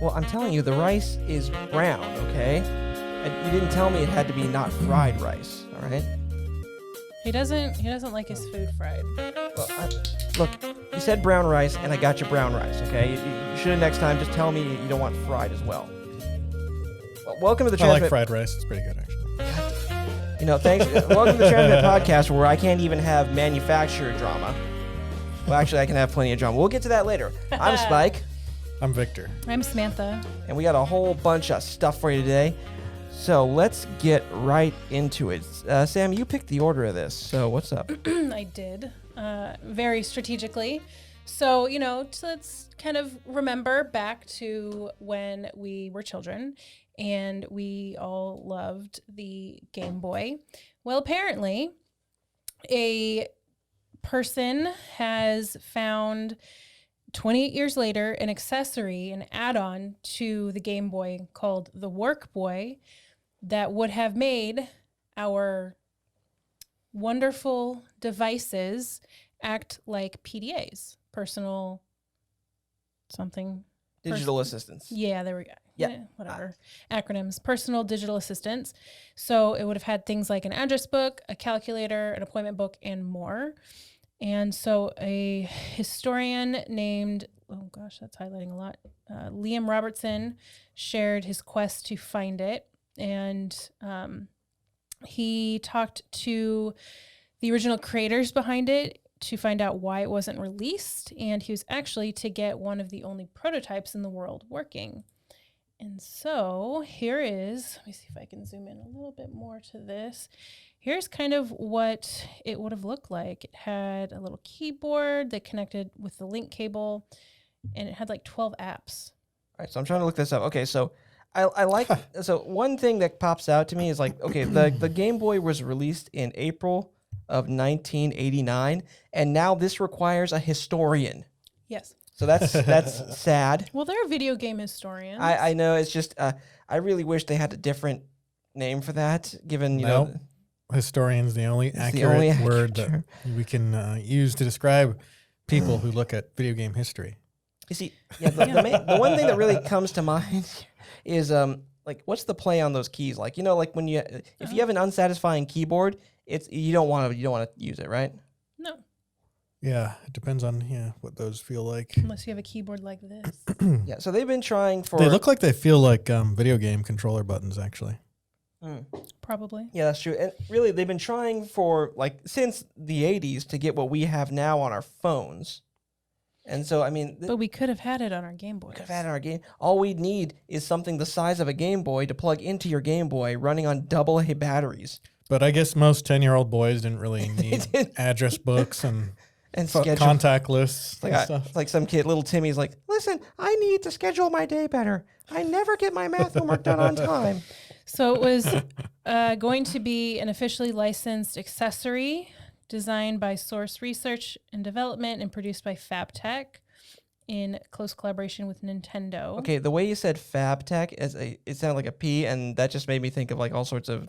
Well, I'm telling you, the rice is brown, okay? And you didn't tell me it had to be not fried rice, all right? He doesn't like his food fried. Well, look, you said brown rice, and I got you brown rice, okay? You should have next time just tell me you don't want fried as well. Well, welcome to the I like Transmit. fried rice. It's pretty good, actually. You know, thanks. Welcome to the Transmit Podcast, where I can't even have manufacturer drama. Well, actually, I can have plenty of drama. We'll get to that later. I'm Spike. I'm Victor. I'm Samantha. And we got a whole bunch of stuff for you today. So let's get right into it. Sam, you picked the order of this. So what's up? I did, very strategically. So, let's kind of remember back to when we were children and we all loved the Game Boy. Well, apparently, a person has found 28 years later an accessory, an add-on to the Game Boy called the Work Boy that would have made our wonderful devices act like PDAs, personal something. Digital assistants. Yeah, there we go. Yeah. Whatever. Acronyms. Personal digital assistants. So it would have had things like an address book, a calculator, an appointment book, and more. And so a historian named, oh gosh, that's highlighting a lot, Liam Robertson shared his quest to find it. And he talked to the original creators behind it to find out why it wasn't released. And he was actually to get one of the only prototypes in the world working. And so here is, let me see if I can zoom in a little bit more to this. Here's kind of what it would have looked like. It had a little keyboard that connected with the link cable, and it had like 12 apps. All right, so I'm trying to look this up. Okay, so I like, so one thing that pops out to me is like, okay, the Game Boy was released in April of 1989, and now this requires a historian. Yes. So that's sad. Well, they're video game historians. I know, it's just, I really wish they had a different name for that, given, you know. Historian's the only accurate word that we can use to describe people who look at video game history. You see, the one thing that really comes to mind is like, what's the play on those keys? Like, like when if you have an unsatisfying keyboard, you don't want to use it, right? No. Yeah, it depends on what those feel like. Unless you have a keyboard like this. Yeah, so they've been trying for. They look like they feel like video game controller buttons, actually. Probably. Yeah, that's true. And really, they've been trying for since the 80s to get what we have now on our phones. And so, I mean, but we could have had it on our Game Boy. We could have had it on our game. All we'd need is something the size of a Game Boy to plug into your Game Boy, running on AA batteries. But I guess most 10-year-old boys didn't really need address books and contact lists and stuff. It's like some kid, little Timmy's like, listen, I need to schedule my day better. I never get my math homework done on time. So it was going to be an officially licensed accessory designed by Source Research and Development and produced by FabTech in close collaboration with Nintendo. Okay, the way you said FabTech, it sounded like a P, and that just made me think of all sorts of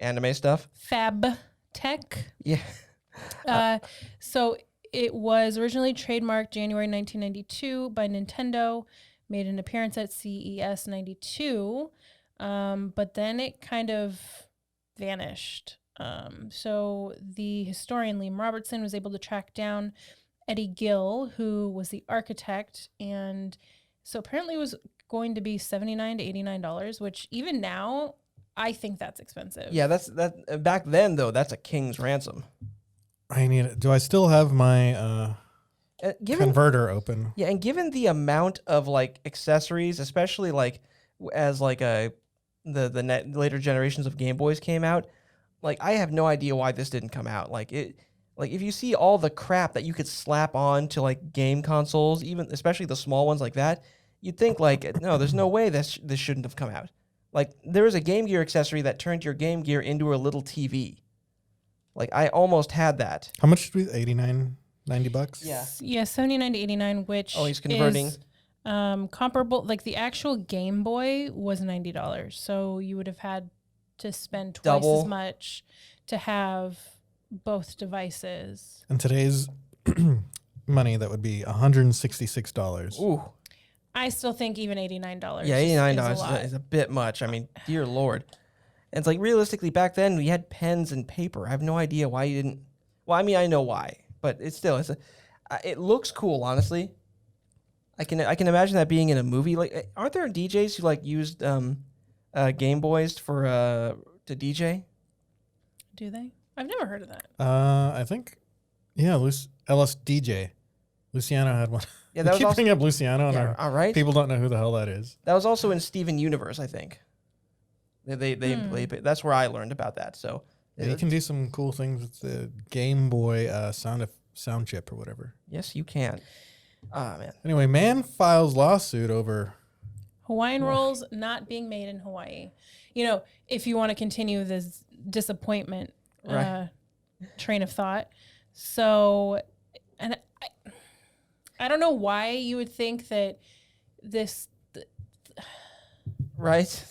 anime stuff. FabTech. Yeah. So it was originally trademarked January 1992 by Nintendo, made an appearance at CES 92. But then it kind of vanished. So the historian Liam Robertson was able to track down Eddie Gill, who was the architect, and so apparently it was going to be $79 to $89, which even now I think that's expensive. Yeah, that back then though, that's a king's ransom. I need it. Do I still have my converter open? Yeah, and given the amount of accessories, especially as the later generations of Game Boys came out, I have no idea why this didn't come out. If you see all the crap that you could slap on to game consoles, even especially the small ones like that, you'd think no, there's no way this shouldn't have come out. There was a Game Gear accessory that turned your Game Gear into a little TV. I almost had that. How much did we? $89, $90? Yeah. Yeah, $79 to $89, which he's converting. Is comparable. The actual Game Boy was $90, so you would have had to spend twice as much to have both devices. In today's money, that would be $166. Ooh. I still think even $89. Yeah, $89 is a bit much. I mean, dear Lord. And it's like realistically back then we had pens and paper. I have no idea why you didn't. Well, I mean, I know why, but it looks cool, honestly. I can imagine that being in a movie. Like, aren't there DJs who like used Game Boys to DJ? Do they? I've never heard of that. I think, yeah, LSDJ. Luciano had one. Yeah, that was keep bringing up Luciano, and all right. People don't know who the hell that is. That was also in Steven Universe, I think. They that's where I learned about that. So yeah, you can do some cool things with the Game Boy sound chip or whatever. Yes, you can. Ah, man. Anyway, man files lawsuit over Hawaiian Rolls not being made in Hawaii. You know, if you want to continue this disappointment train of thought. So, and I don't know why you would think that this... Right?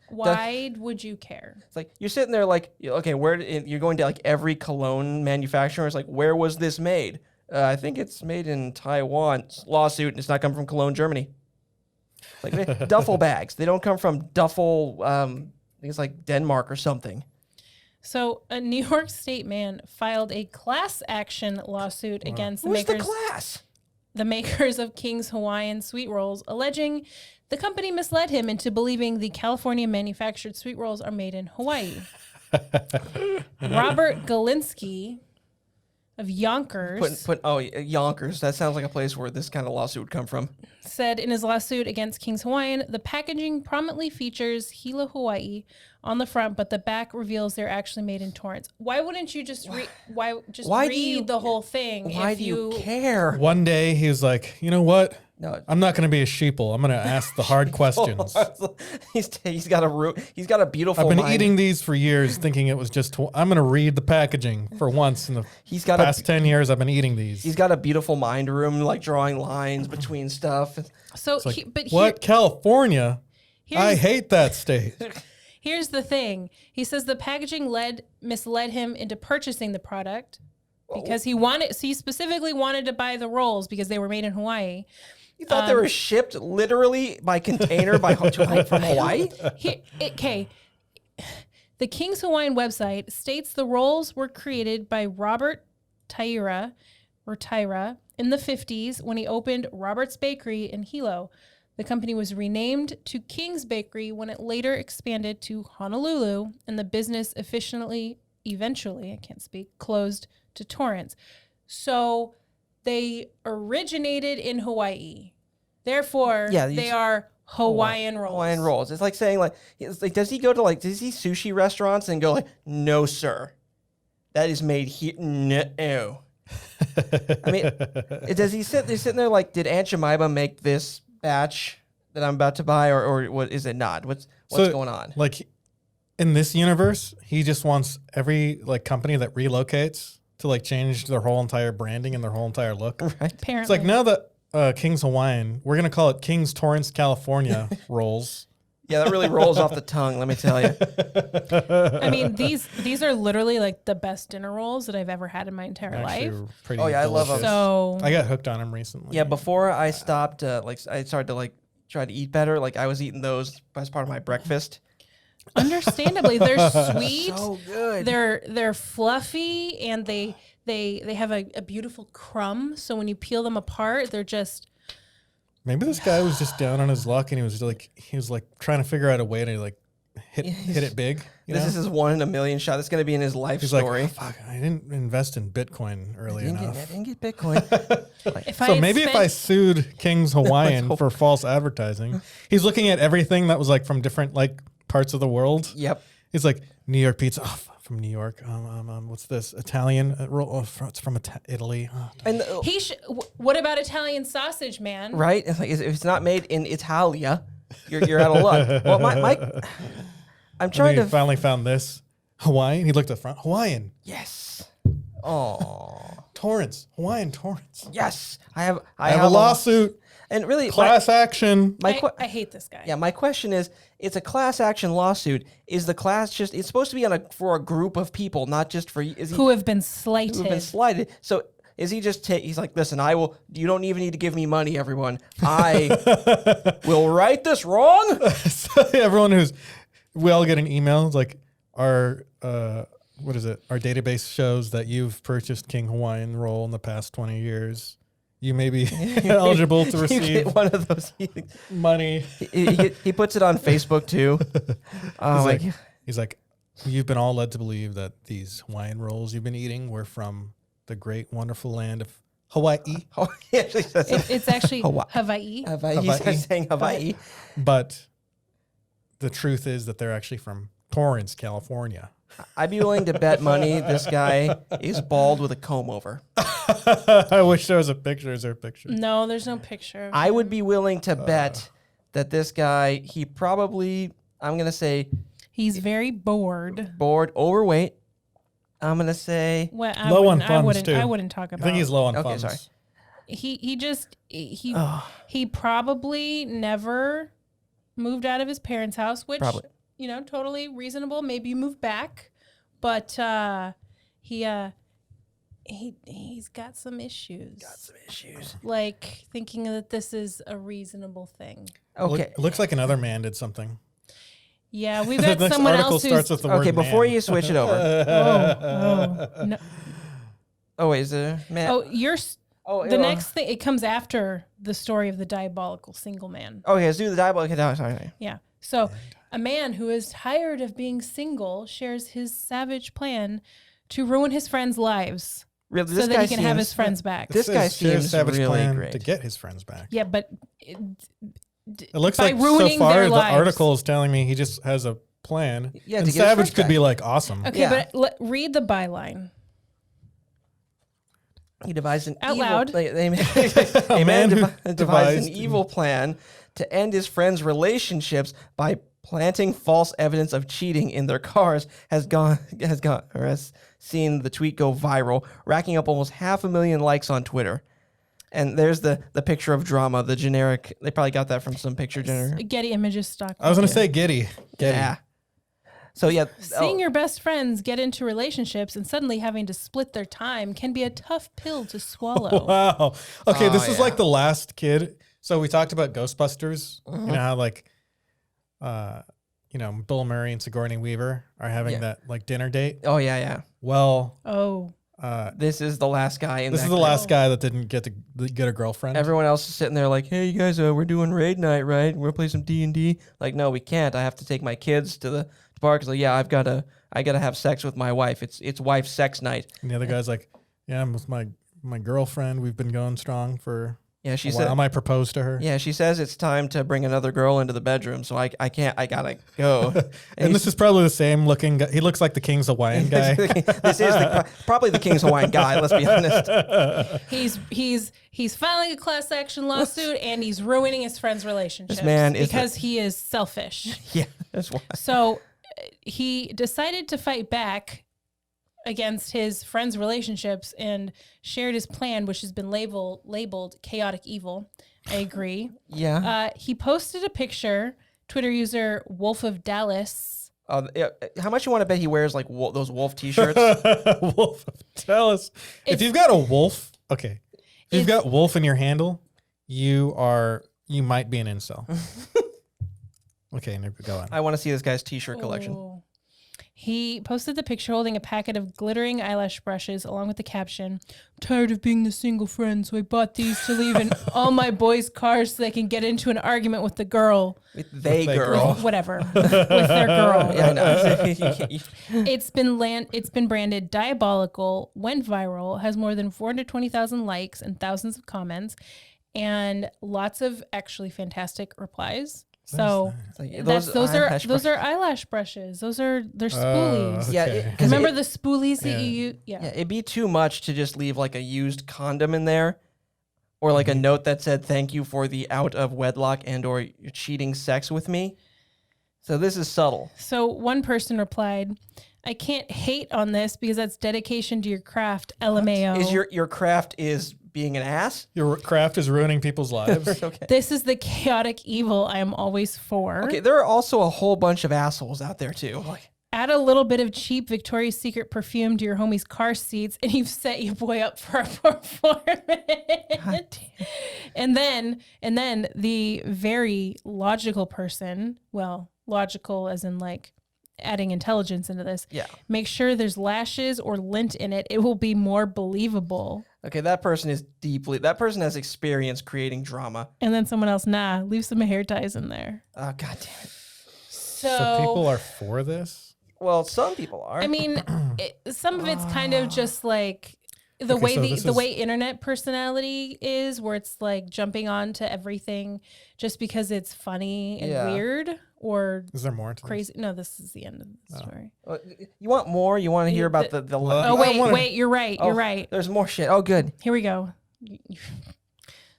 Why would you care? It's like you're sitting there like, okay, you're going to like every cologne manufacturer. It's like, where was this made? I think it's made in Taiwan. Lawsuit, and it's not coming from Cologne, Germany. Like duffel bags. They don't come from duffel, I think it's like Denmark or something. So a New York State man filed a class action lawsuit against the makers of King's Hawaiian sweet rolls, alleging the company misled him into believing the California manufactured sweet rolls are made in Hawaii. Robert Galinsky of Yonkers. Yonkers. That sounds like a place where this kind of lawsuit would come from. Said in his lawsuit against King's Hawaiian, the packaging prominently features Hilo, Hawaii on the front, but the back reveals they're actually made in Torrance. Why wouldn't you just read the whole thing? Why do you care? One day he was like, you know what? No, I'm not going to be a sheeple. I'm going to ask the hard questions. He's got a beautiful. I've been mind. eating these for years, thinking it was just. I'm going to read the packaging for once in the past 10 years. I've been eating these. He's got a beautiful mind room, like drawing lines between stuff. So, California? I hate that state. Here's the thing. He says the packaging misled him into purchasing the product because he specifically wanted to buy the rolls because they were made in Hawaii. You thought they were shipped literally by container from Hawaii? The King's Hawaiian website states the rolls were created by Robert Tyra in the 50s when he opened Robert's Bakery in Hilo. The company was renamed to King's Bakery when it later expanded to Honolulu, and the business eventually closed to Torrance. So they originated in Hawaii. Therefore, they are Hawaiian rolls. Hawaiian rolls. It's like saying does he go to does he sushi restaurants and go like, no, sir, that is made here. No. I mean, does he they're sitting there like, did Aunt Jemima make this batch that I'm about to buy, or what is it not? What's going on? Like in this universe, he just wants every company that relocates to change their whole entire branding and their whole entire look. Right. Apparently. It's like now that King's Hawaiian, we're gonna call it King's Torrance, California rolls. Yeah, that really rolls off the tongue, let me tell you. I mean, these are literally the best dinner rolls that I've ever had in my entire life. Oh yeah, I love them. So I got hooked on them recently. Yeah, before I stopped, I started to try to eat better. I was eating those as part of my breakfast. Understandably, they're sweet. So good. They're fluffy, and they have a beautiful crumb. So when you peel them apart, they're just. Maybe this guy was just down on his luck, and he was trying to figure out a way to hit it big. This is his 1 in a million shot. That's going to be in his life story. Like, oh, fuck, I didn't invest in Bitcoin early enough. I didn't get Bitcoin. If I sued King's Hawaiian for false advertising, he's looking at everything that was from different parts of the world. Yep. He's like, New York pizza. Oh, from New York. What's this? Italian roll. Oh, it's from Italy. Oh. And what about Italian sausage, man? Right? It's if it's not made in Italia, you're out of luck. Well, I'm trying to finally found this Hawaiian. He looked at front. Hawaiian. Yes. Oh. Torrance. Hawaiian Torrance. Yes. I have a lawsuit. And really, class action. I hate this guy. Yeah, my question is, it's a class action lawsuit. Is the class it's supposed to be for a group of people, not just for who have been slighted. So Is he just he's like, listen, you don't even need to give me money, everyone. I will right this wrong. So everyone we all get an email. It's like our, what is it? Our database shows that you've purchased King Hawaiian Roll in the past 20 years. You may be eligible to receive you get one of those money. He puts it on Facebook too. He's like, you've been all led to believe that these Hawaiian rolls you've been eating were from the great, wonderful land of Hawaii. It's actually Hawaii. He's saying Hawaii. But the truth is that they're actually from Torrance, California. I'd be willing to bet money this guy is bald with a comb over. I wish there was a picture. Is there a picture? No, there's no picture. I would be willing to bet that this guy, I'm going to say... He's very bored. Overweight. I'm going to say... Well, low on funds, too. I wouldn't talk about... I think he's low on funds. Sorry. He probably never moved out of his parents' house, which... Probably. Totally reasonable. Maybe you move back, but he's got some issues. Like thinking that this is a reasonable thing. Okay. Looks like another man did something. Yeah, we've got someone else who's... starts with the word Okay, before man. you switch it over. No. Oh, wait, is there a man? The next thing, it comes after the story of the diabolical single man. Okay, let's do the diabolical. Sorry. Yeah. So a man who is tired of being single shares his savage plan to ruin his friends' lives Really, so that he can have his friends back. This guy seems really great. To get his friends back. Yeah, but It looks like so far the article is telling me he just has a plan. Yeah, and Savage could be like awesome. Okay, Yeah. but read the byline. He devised an Out evil... loud. A man devised an evil plan to end his friends' relationships by planting false evidence of cheating in their cars has seen the tweet go viral, racking up almost 500,000 likes on Twitter. And there's the picture of drama, the generic. They probably got that from some picture generator. Getty Images stock. I was going to say Getty. Yeah. So yeah, seeing your best friends get into relationships and suddenly having to split their time can be a tough pill to swallow. Wow. Okay, this is like the last kid. So we talked about Ghostbusters. You know how like, Bill Murray and Sigourney Weaver are having that like dinner date. Oh yeah. Well. This is the last guy in This is the last guy that didn't get a girlfriend. Everyone else is sitting there like, hey, you guys, we're doing raid night, right? We're gonna play some D&D. Like, no, we can't. I have to take my kids to the bar because, I gotta have sex with my wife. It's wife sex night. And the other guy's like, yeah, I'm with my girlfriend. We've been going strong for she a while. I might propose to her. Yeah, she says it's time to bring another girl into the bedroom, so I can't. I gotta go. And this is probably the same looking guy. He looks like the King's Hawaiian guy. This is probably the King's Hawaiian guy. Let's be honest. He's filing a class action lawsuit and he's ruining his friends' relationships. This man because he is selfish. Yeah, that's why. So he decided to fight back against his friends' relationships and shared his plan, which has been labeled chaotic evil. I agree. Yeah. He posted a picture, Twitter user Wolf of Dallas. How much you want to bet he wears like those wolf t-shirts? Wolf of Dallas. If you've got a wolf, okay. If you've got wolf in your handle, you might be an incel. Okay, go on. I want to see this guy's t-shirt collection. Oh. He posted the picture holding a packet of glittering eyelash brushes along with the caption, "I'm tired of being the single friend, so I bought these to leave in all my boys' cars so they can get into an argument with the girl." With girl. Whatever. With their girl. Yeah, I know. It's been branded diabolical, went viral, has more than 420,000 likes and thousands of comments, and lots of actually fantastic replies. So those are eyelash brushes. They're spoolies. Okay. Yeah, remember the spoolies that you use? Yeah. It'd be too much to just leave like a used condom in there, or like a note that said "Thank you for the out of wedlock and/or cheating sex with me." So this is subtle. So one person replied, "I can't hate on this because that's dedication to your craft." LMAO. Is your craft is being an ass? Your craft is ruining people's lives. Okay. This is the chaotic evil I am always for. Okay, there are also a whole bunch of assholes out there too. add a little bit of cheap Victoria's Secret perfume to your homie's car seats, and you've set your boy up for a performance. God damn. And then the very logical person, well, logical as in like adding intelligence into this. Yeah. Make sure there's lashes or lint in it. It will be more believable. Okay, that person has experience creating drama. And then someone else, nah, leave some hair ties in there. Oh, God damn it. So people are for this? Well, some people are. I mean, some of it's kind of just like the way internet personality is, where it's like jumping on to everything just because it's funny and weird or is there more to crazy? No, this is the end of the story. You want more? You want to hear about the Oh, wait, you're right. You're right. There's more shit. Oh, good. Here we go.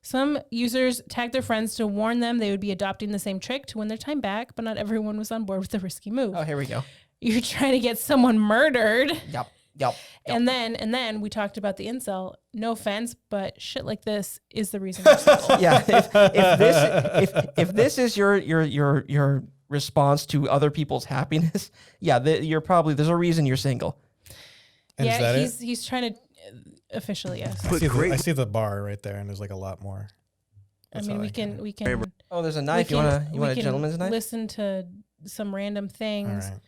Some users tagged their friends to warn them they would be adopting the same trick to win their time back, but not everyone was on board with the risky move. Oh, here we go. You're trying to get someone murdered. Yep. And then we talked about the incel. No offense, but shit like this is the reason you're single. Yeah. If this is your response to other people's happiness, yeah, there's a reason you're single. And yeah, he's trying to officially, yes. I see the bar right there, and there's like a lot more. I mean, we can. Oh, there's a knife. You want a gentleman's knife? Listen to some random things. All right.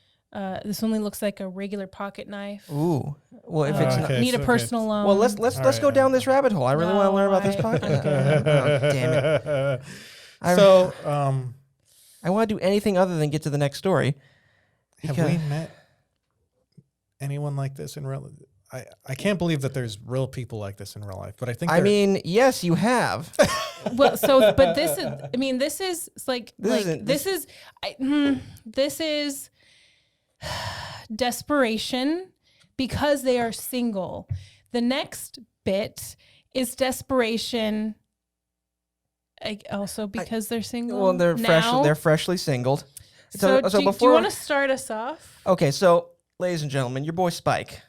This only looks like a regular pocket knife. Ooh. Well, if it's not, need a personal loan. well, let's go down this rabbit hole. I really want to learn about this pocket. Oh, damn it. I want to do anything other than get to the next story. Have we met anyone like this in real? I can't believe that there's real people like this in real life, but I think. I mean, yes, you have. Well, but this is. I mean, this is desperation because they are single. The next bit is desperation. Also because they're single. Well, they're freshly singled. So do you want to start us off? Okay, so ladies and gentlemen, your boy Spike.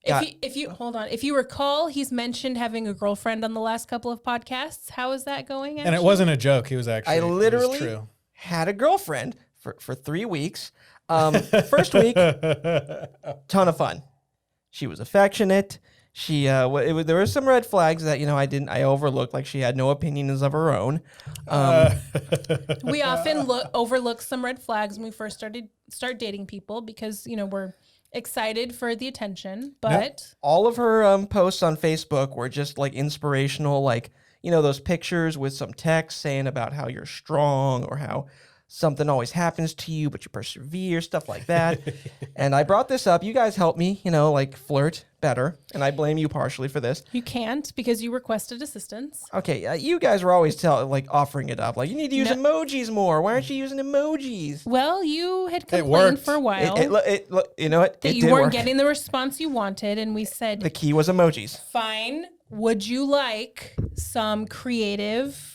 If you recall, he's mentioned having a girlfriend on the last couple of podcasts. How is that going? And it wasn't a joke. He was actually. I literally had a girlfriend for 3 weeks. First week, ton of fun. She was affectionate. She there were some red flags that I overlooked, like she had no opinions of her own. We often overlook some red flags when we first start dating people because we're excited for the attention. But all of her posts on Facebook were just like inspirational, like those pictures with some text saying about how you're strong or how something always happens to you, but you persevere, stuff like that. And I brought this up. You guys helped me, flirt better. And I blame you partially for this. You can't because you requested assistance. Okay. You guys were always offering it up. Like, you need to use emojis more. Why aren't you using emojis? Well, you had complained for a while. You know what? That you weren't getting the response you wanted. And we said, the key was emojis. Fine. Would you like some creative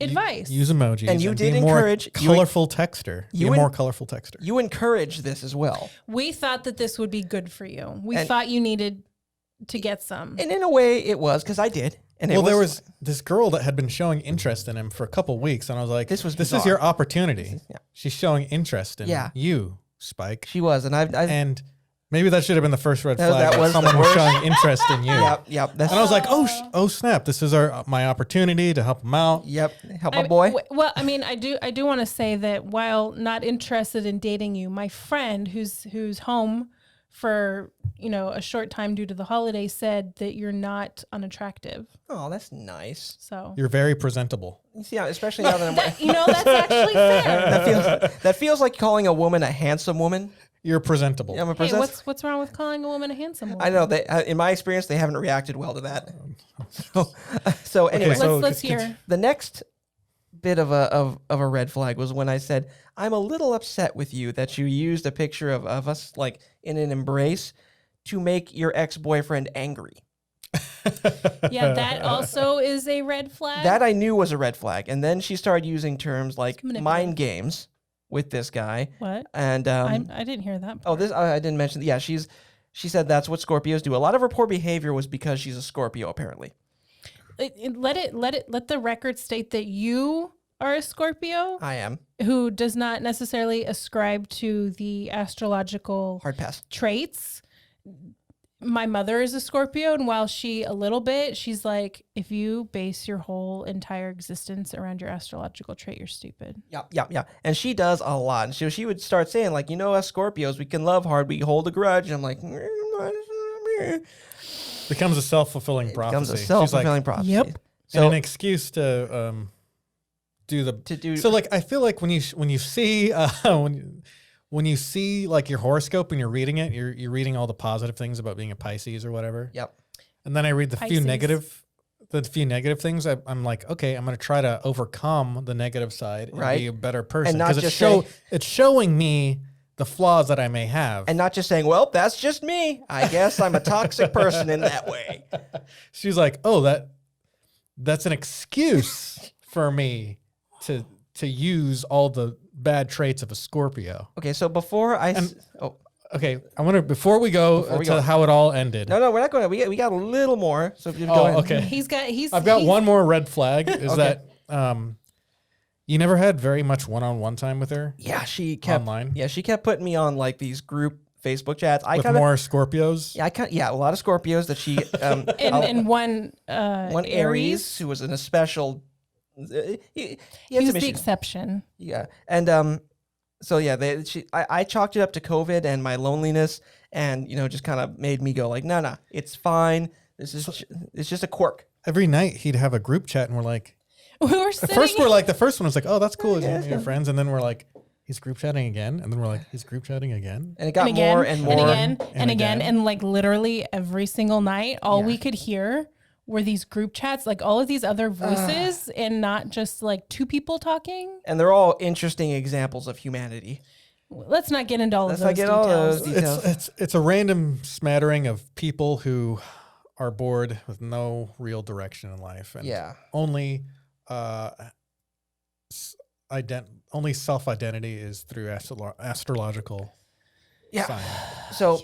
advice? Use emojis. And you did encourage colorful texter. Be a more colorful texter. You encourage this as well. We thought that this would be good for you. We thought you needed to get some. And in a way it was, because I did. And there was this girl that had been showing interest in him for a couple weeks, and I was like, this is your opportunity. She's showing interest in you, Spike. She was, and maybe that should have been the first red flag. That someone was showing interest in you. Yep. And I was like, oh snap! This is my opportunity to help him out. Yep, help my boy. Well, I mean, I do want to say that while not interested in dating you, my friend who's home for a short time due to the holiday said that you're not unattractive. Oh, that's nice. So you're very presentable. You see, especially now that I'm that's actually fair. That feels like calling a woman a handsome woman. You're presentable. Yeah, hey, what's wrong with calling a woman a handsome woman? I know in my experience, they haven't reacted well to that. So anyway, let's hear. The next bit of a red flag was when I said, I'm a little upset with you that you used a picture of us like in an embrace to make your ex-boyfriend angry. Yeah, that also is a red flag. That I knew was a red flag. And then she started using terms like mind games with this guy. What? And I didn't hear that part. Oh, this I didn't mention. Yeah, she said that's what Scorpios do. A lot of her poor behavior was because she's a Scorpio, apparently. Let the record state that you are a Scorpio I am. who does not necessarily ascribe to the astrological Hard pass. traits. My mother is a Scorpio, and while she a little bit, she's like, if you base your whole entire existence around your astrological trait, you're stupid. Yeah. And she does a lot. And she would start saying, like, us Scorpios, we can love hard, we hold a grudge. And I'm like, Becomes a self-fulfilling prophecy. becomes a self-fulfilling prophecy. Yep. So and an excuse to do. So like, I feel like when you see when you see like your horoscope and you're reading it, you're reading all the positive things about being a Pisces or whatever. Yep. And then I read the few Pisces. negative things. I'm like, okay, I'm going to try to overcome the negative side and Right. be a better person. And not Because just it's showing me the flaws that I may have. And not just saying, well, that's just me. I guess I'm a toxic person in that way. She's like, oh, that's an excuse for me to use all the bad traits of a Scorpio. Okay, so before Okay, I want to before we go to how it all ended. No, we're not going to. We got a little more. So if you go ahead. Okay. I've got one more red flag. Is that you never had very much one-on-one time with her? Yeah, she kept online. Yeah, she kept putting me on like these group Facebook chats. With more Scorpios. Yeah, a lot of Scorpios that she And one Aries who was an especial. He had was some the issues. exception. Yeah, and so yeah, I chalked it up to COVID and my loneliness, and just kind of made me go like, no, it's fine. It's just a quirk. Every night he'd have a group chat, and we're like, We were the first one was like, oh, that's cool, your friends, and then we're like, he's group chatting again, and then we're like, he's group chatting again, and it got more and more and again, and like literally every single night, all we could hear were these group chats, like all of these other voices, and not just like two people talking. And they're all interesting examples of humanity. Let's not get into all of those not get details. all those details. It's a random smattering of people who are bored with no real direction in life, and only only self-identity is through astrological sign. So,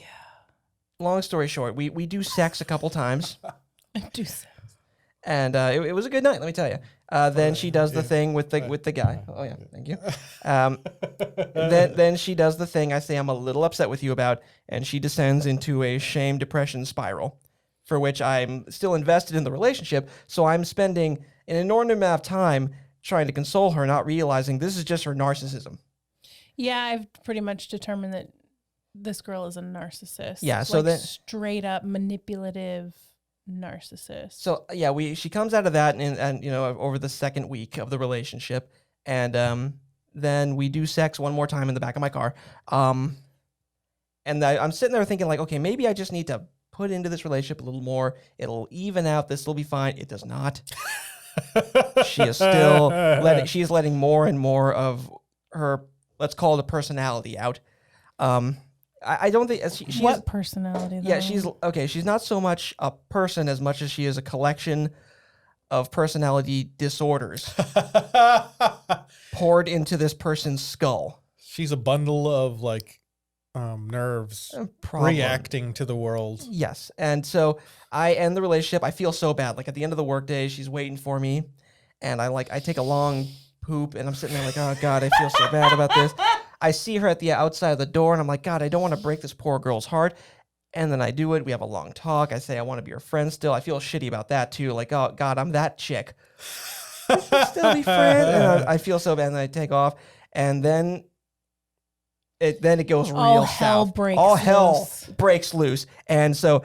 long story short, we do sex a couple times. And it was a good night, let me tell you. Then she does the thing with the guy. Oh yeah, thank you. Then she does the thing I say I'm a little upset with you about, and she descends into a shame depression spiral, for which I'm still invested in the relationship. So I'm spending an inordinate amount of time trying to console her, not realizing this is just her narcissism. Yeah, I've pretty much determined that this girl is a narcissist. Yeah, so then straight up manipulative narcissist. So yeah, she comes out of that and over the second week of the relationship, and then we do sex one more time in the back of my car, and I'm sitting there thinking like, okay, maybe I just need to put into this relationship a little more. It'll even out. This will be fine. It does not. She is still letting more and more of her, let's call it a personality out. I don't think she's what personality though? Yeah, she's not so much a person as much as she is a collection of personality disorders poured into this person's skull. She's a bundle of like nerves reacting to the world. Yes. And so I end the relationship. I feel so bad. Like at the end of the workday, she's waiting for me, and I take a long poop, and I'm sitting there like, oh God, I feel so bad about this. I see her at the outside of the door, and I'm like, God, I don't want to break this poor girl's heart. And then I do it. We have a long talk. I say I want to be her friend still. I feel shitty about that too. Like, oh God, I'm that chick. We should still be friends. And I feel so bad, and then I take off, and then it goes real south. All hell breaks loose. And so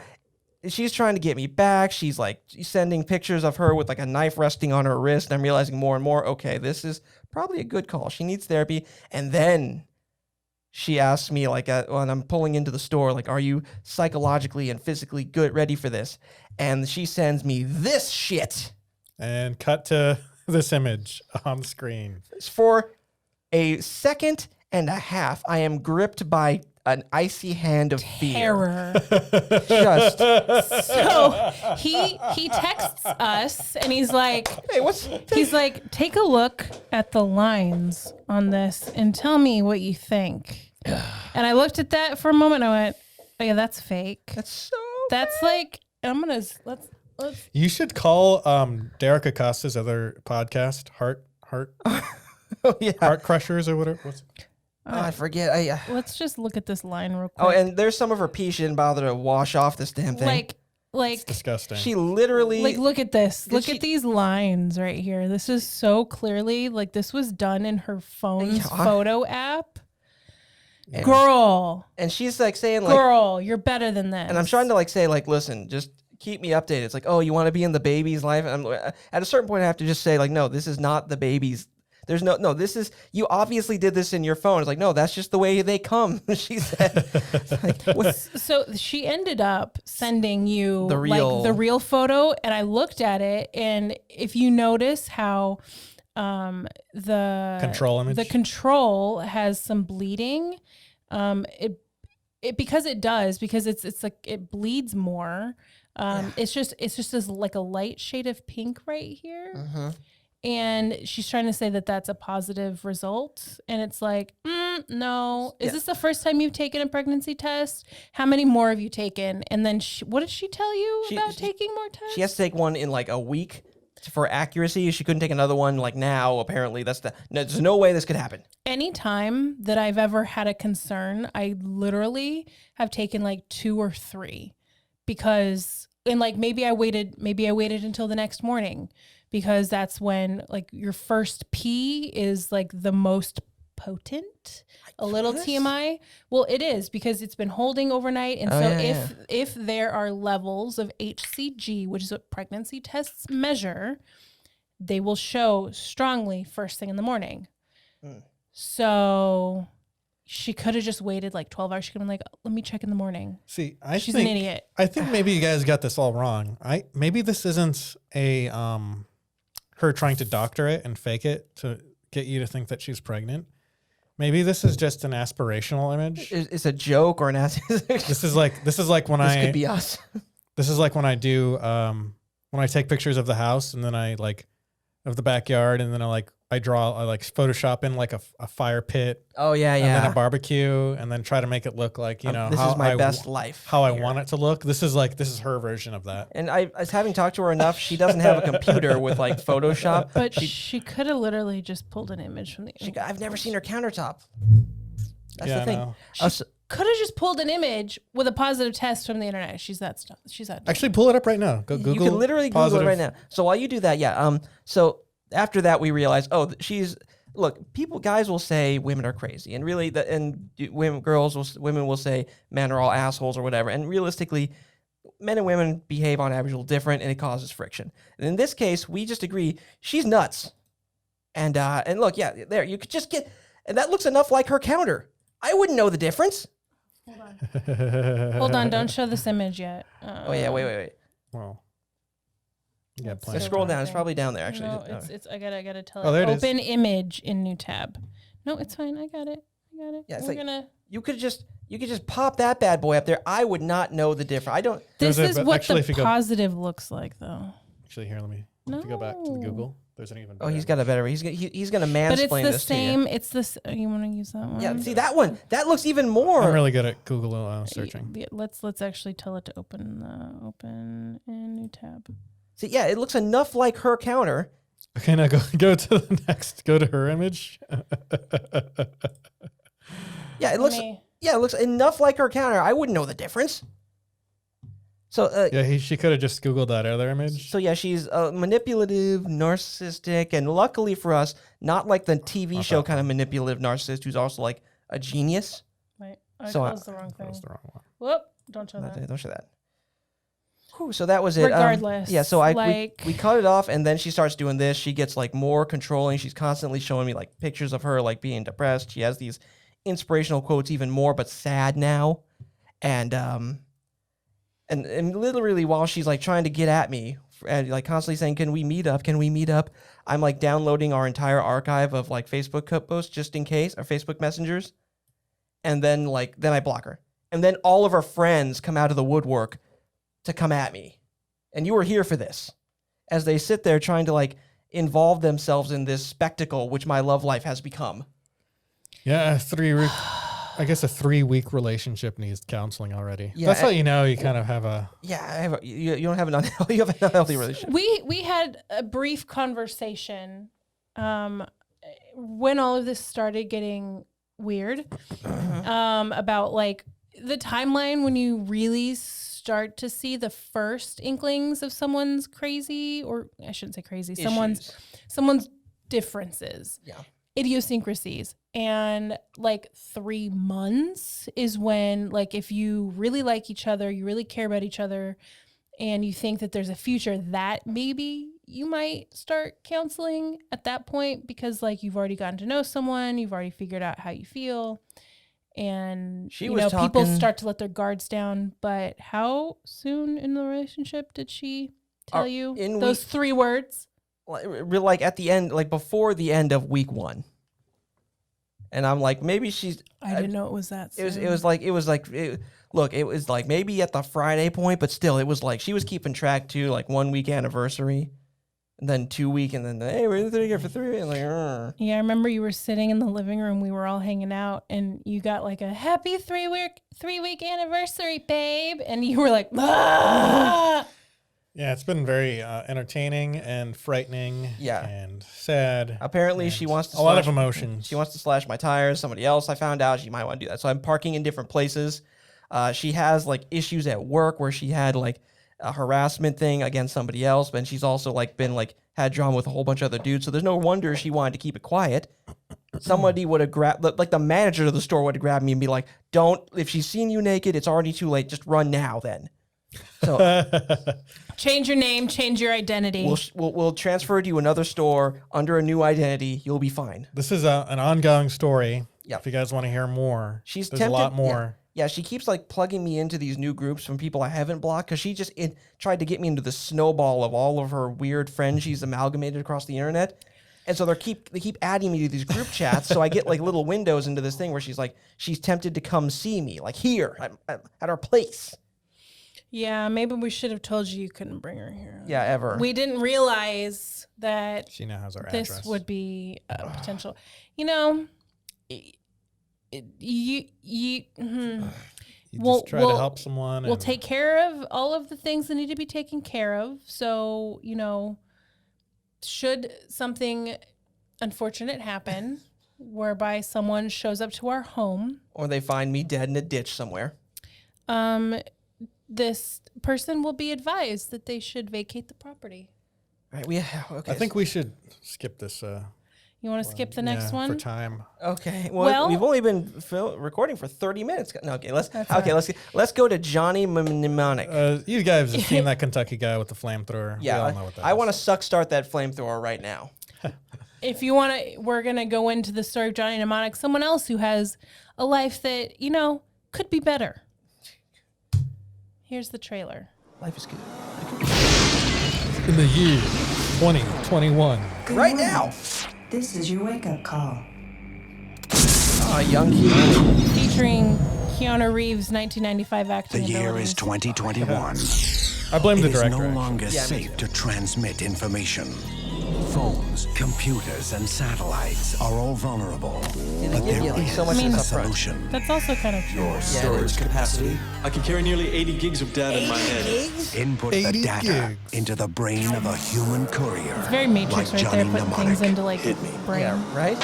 she's trying to get me back. She's like sending pictures of her with like a knife resting on her wrist. And I'm realizing more and more, okay, this is probably a good call. She needs therapy. And then she asks me like when I'm pulling into the store, like, are you psychologically and physically ready for this? And she sends me this shit. And cut to this image on screen. For a second and a half, I am gripped by an icy hand of terror. Just so he texts us and he's like, hey, he's like, take a look at the lines on this and tell me what you think. And I looked at that for a moment. And I went, oh yeah, that's fake. That's like, let's. You should call Derek Acosta's other podcast, Heart Oh yeah. heart crushers or whatever. Oh, I forget. Let's just look at this line real quick. Oh, and there's some of her pee. She didn't bother to wash off this damn thing. It's disgusting. She literally look at this. Look at these lines right here. This is so clearly this was done in her phone's photo app. And, girl. And she's saying girl, you're better than this. And I'm trying to say listen, just keep me updated. It's oh, you want to be in the baby's life? And at a certain point I have to just say no, this is not the baby's. There's no, this is, you obviously did this in your phone. It's no, that's just the way they come, she said. So she ended up sending you the real photo, and I looked at it, and if you notice how the control image, the control has some bleeding, because it's it bleeds more. It's just this a light shade of pink right here. Mm-hmm. And she's trying to say that that's a positive result. And it's no. Is this the first time you've taken a pregnancy test? How many more have you taken? And then what did she tell you about taking more tests? She has to take one in a week for accuracy. She couldn't take another one now. Apparently, there's no way this could happen. Anytime that I've ever had a concern, I literally have taken 2 or 3 because, and maybe I waited until the next morning. Because that's when your first pee is the most potent. A little TMI. Well, it is because it's been holding overnight. And if there are levels of HCG, which is what pregnancy tests measure, they will show strongly first thing in the morning. So she could have just waited 12 hours. She could have been let me check in the morning. See, she's an idiot. I think maybe you guys got this all wrong. Maybe this isn't a her trying to doctor it and fake it to get you to think that she's pregnant. Maybe this is just an aspirational image. It's a joke or an This is like when this could be us. This is like when I do when I take pictures of the house and then I of the backyard and then I Photoshop in a fire pit. Oh yeah, and then a barbecue and then try to make it look this is my best life. How I want it to look. This is her version of that. And I was having talked to her enough. She doesn't have a computer with Photoshop. But she could have literally just pulled an image from the. I've never seen her countertop. That's the thing. No. She could have just pulled an image with a positive test from the internet. She's that dumb. Actually, pull it up right now. Go Google. You can literally Google it right now. So while you do that, so. After that, we realized, guys will say women are crazy, and really, women will say men are all assholes or whatever. And realistically, men and women behave on average a little different, and it causes friction. And in this case, we just agree she's nuts. And look, there you could just get, and that looks enough like her counter. I wouldn't know the difference. Hold on, don't show this image yet. Wait. Well. Yeah, scroll down. It's probably down there. Actually, no, it's. I gotta tell it. There Open image in new tab. No, it's fine. I got it. Yeah, you could just pop that bad boy up there. I would not know the difference. I don't. This is what the positive looks like, though. Actually, here, let me go back to the Google. There's an even. Oh, he's got a better. He's gonna mansplain this. But it's the same. It's this. You want to use that one? Yeah. See that one? That looks even more. I'm really good at Google searching. Let's actually tell it to open in new tab. See, yeah, it looks enough like her counter. Okay, now go to the next. Go to her image. Yeah, it looks enough like her counter. I wouldn't know the difference. So she could have just Googled that other image. So yeah, she's manipulative, narcissistic, and luckily for us, not like the TV show kind of manipulative narcissist who's also a genius. Wait, I closed the wrong thing. Closed the wrong one. Whoop! Don't show that. Don't show that. Whew, so that was it. Regardless, so we cut it off, and then she starts doing this. She gets more controlling. She's constantly showing me pictures of her being depressed. She has these inspirational quotes, even more, but sad now, and literally while she's trying to get at me and constantly saying, "Can we meet up? Can we meet up?" I'm downloading our entire archive of Facebook posts just in case, our Facebook messengers, and then then I block her, and then all of her friends come out of the woodwork to come at me. And you were here for this. As they sit there trying to involve themselves in this spectacle, which my love life has become. Yeah, I guess a 3-week relationship needs counseling already. Yeah, that's how you know you kind of have a... Yeah, you don't have an unhealthy, you have an unhealthy relationship. We had a brief conversation when all of this started getting weird, about like the timeline when you really start to see the first inklings of someone's crazy, or I shouldn't say crazy, Issues. someone's differences, Yeah. idiosyncrasies. And like 3 months is when, like, if you really like each other, you really care about each other, and you think that there's a future, that maybe you might start counseling at that point, because like you've already gotten to know someone, you've already figured out how you feel, and people start to let their guards down. But how soon in the relationship did she tell you those 3 words? Like at the end, like before the end of week 1. And I'm like, maybe she's. I didn't know it was that soon. It was like maybe at the Friday point, but still, it was like she was keeping track too, like 1 week anniversary, and then 2 week, and then hey, we're together for 3 weeks. Like, yeah, I remember you were sitting in the living room. We were all hanging out, and you got like a happy 3 week anniversary, babe, and you were like, ah! Yeah, it's been very entertaining and frightening. Yeah. And sad. Apparently, and she wants to a lot of emotions. She wants to slash my tires. Somebody else I found out she might want to do that. So I'm parking in different places. She has like issues at work where she had like a harassment thing against somebody else, but she's also like been like had drama with a whole bunch of other dudes. So there's no wonder she wanted to keep it quiet. Somebody would have grabbed, like the manager of the store would have grabbed me and be like, "Don't! If she's seen you naked, it's already too late. Just run now." Then. So change your name, change your identity. We'll transfer to you another store under a new identity. You'll be fine. This is an ongoing story. Yeah. If you guys want to hear more, there's a lot more. Yeah, she keeps like plugging me into these new groups from people I haven't blocked, because she just tried to get me into the snowball of all of her weird friends she's amalgamated across the internet. And so they keep adding me to these group chats, so I get like little windows into this thing where she's tempted to come see me, like here at our place. Yeah, maybe we should have told you couldn't bring her here. Yeah, ever. We didn't realize that she now has our this address. would be a potential. You just try to help someone. We'll take care of all of the things that need to be taken care of. So, should something unfortunate happen whereby someone shows up to our home, or they find me dead in a ditch somewhere, this person will be advised that they should vacate the property. Right? Okay. I think we should skip this. You want to skip the next one for time? Okay. Well, we've only been recording for 30 minutes. No, okay. Let's go to Johnny Mnemonic. You guys have seen that Kentucky guy with the flamethrower. Yeah, we all know what that I is. want to start that flamethrower right now. If you want to, we're gonna go into the story of Johnny Mnemonic, someone else who has a life that could be better. Here's the trailer. Life is good. In the year 2021. Right now. This is your wake-up call. Young Keanu. Featuring Keanu Reeves' 1995 acting The year abilities. is 2021. I blame the It is director. no actually. longer safe to transmit information. Phones, computers, and satellites are all vulnerable. But there is so much a upfront. solution. That's also kind of true. Storage capacity. I can carry nearly 80 gigs of data in my head. Input the 80 data gigs. into the brain of a human courier. It's very Matrix like right there, Johnny putting Mnemonic. things into like Hit me. brain. Yeah, right?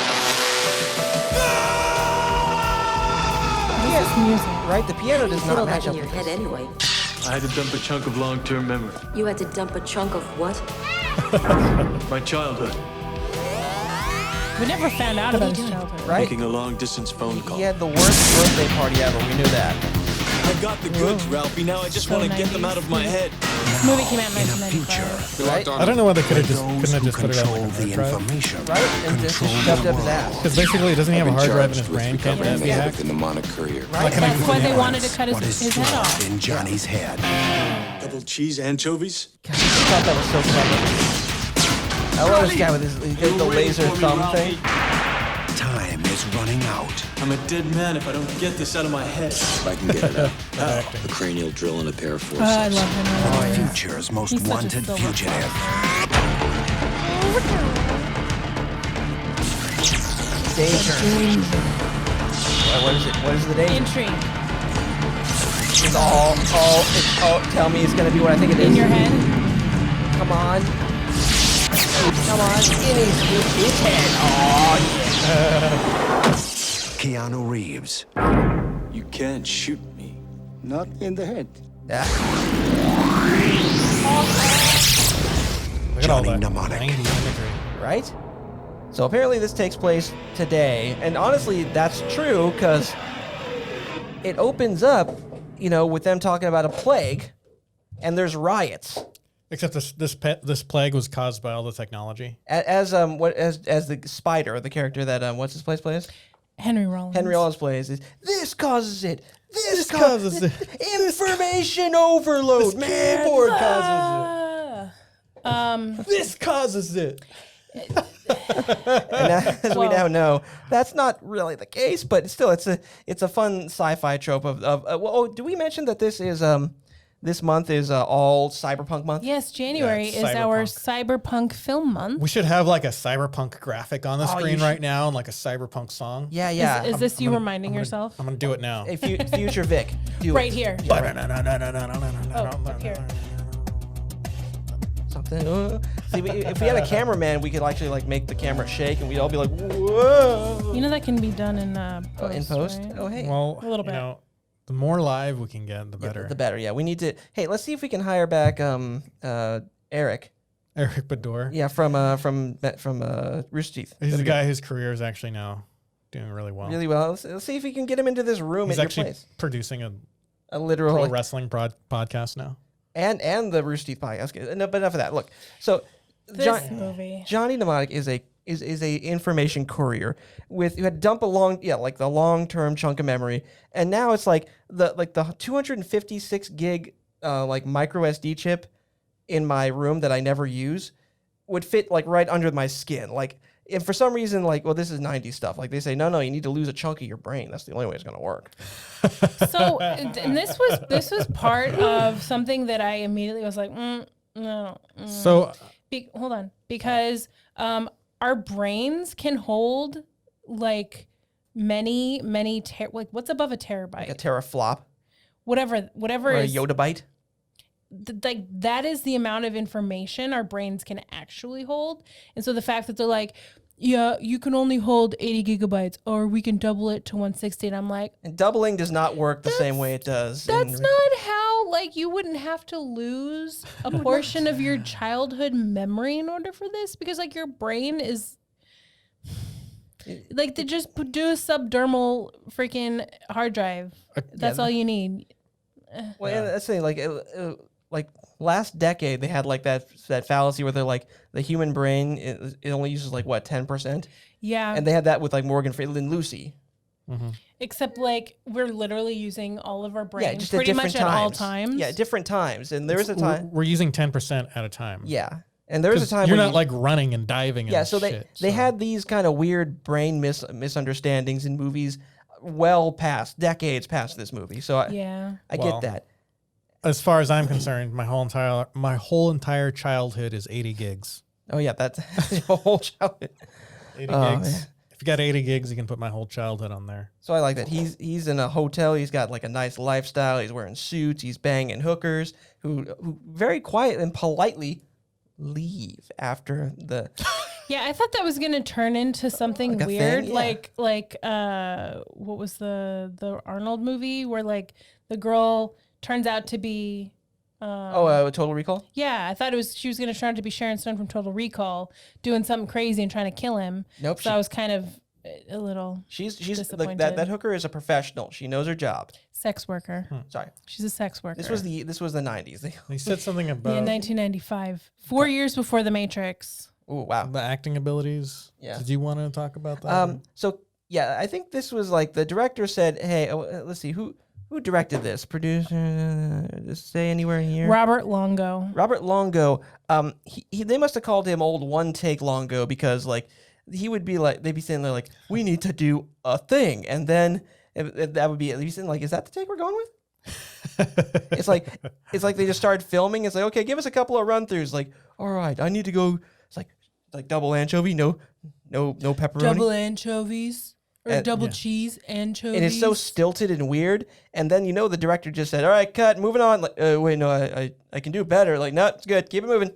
This is music. Right? The piano does Put not all match that up in your with head this. anyway. I had to dump a chunk of long-term memory. You had to dump a chunk of what? My childhood. We never found out about his childhood. Right? Making a long-distance phone call. He had the worst birthday party ever. We knew that. I got the goods, Ralphie. Now I just So want to get them 90s. out of my head. This movie came out in In a future, 1995. Right? I don't know why they could have those couldn't have who just put it on control like a the hard drive. information Right? And just control shoved the up his world. ass. Because basically, doesn't he have a hard drive in his Charged with brain? Can't recovering that be the hacked? the mnemonic courier. Right? That's why they Difference. wanted to cut What is his head stored off. in Johnny's head. Double cheese anchovies. I thought that was so clever. I love this guy with the laser thumb thing. Time is running out. I'm a dead man if I don't get this out of my head. If I can get it out. A cranial drill and a pair of Oh, I forceps. love him. I love him. Future's most He's such a wanted silver fugitive. Danger. What is it? What is the danger? Intrigue. It's tell me it's going to be what I think it is. In your head. Come on. Come on, skinny scoop his head. Oh, Keanu Reeves, You can't shoot me. Not in the head. yeah. Look at all Johnny that Mnemonic. 90s imagery. Right? So apparently this takes place today, and honestly, that's true because it opens up, with them talking about a plague, and there's riots. Except this plague was caused by all the technology. As the spider, the character that what's his place plays? Henry Rollins. Henry Rollins plays is this causes it. This causes causes it. Information overload, man. Keyboard causes Um, it. This causes it. And as we now know, that's not really the case, but still, it's a fun sci-fi trope do we mention that this month is all cyberpunk month? yes, January it's is our cyberpunk film month. We should have like a cyberpunk graphic on the Oh, screen you right now and like a cyberpunk song. Yeah, yeah. Is this you reminding yourself? I'm gonna do it now. a future Vic? Do Right it. here. Do it right. Up here. Something. See, if we had a cameraman, we could actually like make the camera shake, and we'd all be like, "Whoa!" You know that can be done in post. In post. Right? Oh, hey. Well, A little bit. The more live we can get, the better. The better. Yeah, we need to. Hey, let's see if we can hire back Eric. Eric Bador. Yeah, from Rooster Teeth. He's the guy whose career is actually now doing really well. Really well. Let's see if we can get him into this room He's at your actually place. producing a A literal pro wrestling podcast now. and the Rooster Teeth podcast. Okay, no, but enough of that. Look, so This movie. Johnny Mnemonic is a information courier who had dumped the long-term chunk of memory, and now it's like the 256 gig micro SD chip in my room that I never use would fit like right under my skin. Like, if for some reason, this is 90s stuff. Like they say, no, you need to lose a chunk of your brain. That's the only way it's gonna work. So, and this was part of something that I immediately was like, no. So Hold on, because our brains can hold like many what's above a terabyte? Like a teraflop Whatever or a is yottabyte. that is the amount of information our brains can actually hold. And so the fact that they're like, yeah, you can only hold 80 gigabytes, or we can double it to 160, and I'm like, And doubling does not work the same way it does. that's not how, you wouldn't have to lose a portion of your childhood memory in order for this, because your brain is to just do a subdermal freaking hard drive. That's all you need. Well, and that's the thing. Like last decade, they had that fallacy where they're like the human brain it only uses 10%, Yeah. and they had that with Morgan Freeman and Lucy. Except we're literally using all of our brains Yeah, just at pretty different much times. at all times. Yeah, different times, and there was a time. we're using 10% at a time. Yeah, and there was a 'Cause time you're when not running and diving. Yeah, and so shit, they had these kind of weird brain misunderstandings in movies, decades past this movie. So I Well, get that. As far as I'm concerned, my whole entire childhood is 80 gigs. Oh yeah, that's your whole childhood. 80 Oh, gigs. man. If you got 80 gigs, you can put my whole childhood on there. So I like that. He's in a hotel. He's got a nice lifestyle. He's wearing suits. He's banging hookers who very quiet and politely leave after the. Yeah, I thought that was gonna turn into something Like a weird, thing? Yeah. what was the Arnold movie where the girl turns out to be. Total Recall. Yeah, I thought she was gonna turn out to be Sharon Stone from Total Recall, doing something crazy and trying to kill him. Nope. So I was kind of a little She's disappointed. that hooker is a professional. She knows her job. sex worker. Sorry, She's a sex worker. this was the 90s. He said something yeah, about 1995, 4 years before The Matrix. Oh wow. the acting abilities. Yeah. Did you want to talk about that? So yeah, I think this was the director said, "Hey, let's see who directed this. Producer, does it say anywhere here? Robert Longo. Robert Longo. They must have called him old one take Longo because he would be they'd be saying we need to do a thing, and then that would be at least is that the take we're going with? It's like they just started filming. It's okay, give us a couple of run throughs. All right, I need to go. It's like double anchovy, no pepperoni. Double anchovies. Or double cheese, anchovies. And it's so stilted and weird. And then the director just said, "All right, cut, moving on." Like, wait, no, I can do better. Like, no, it's good. Keep it moving.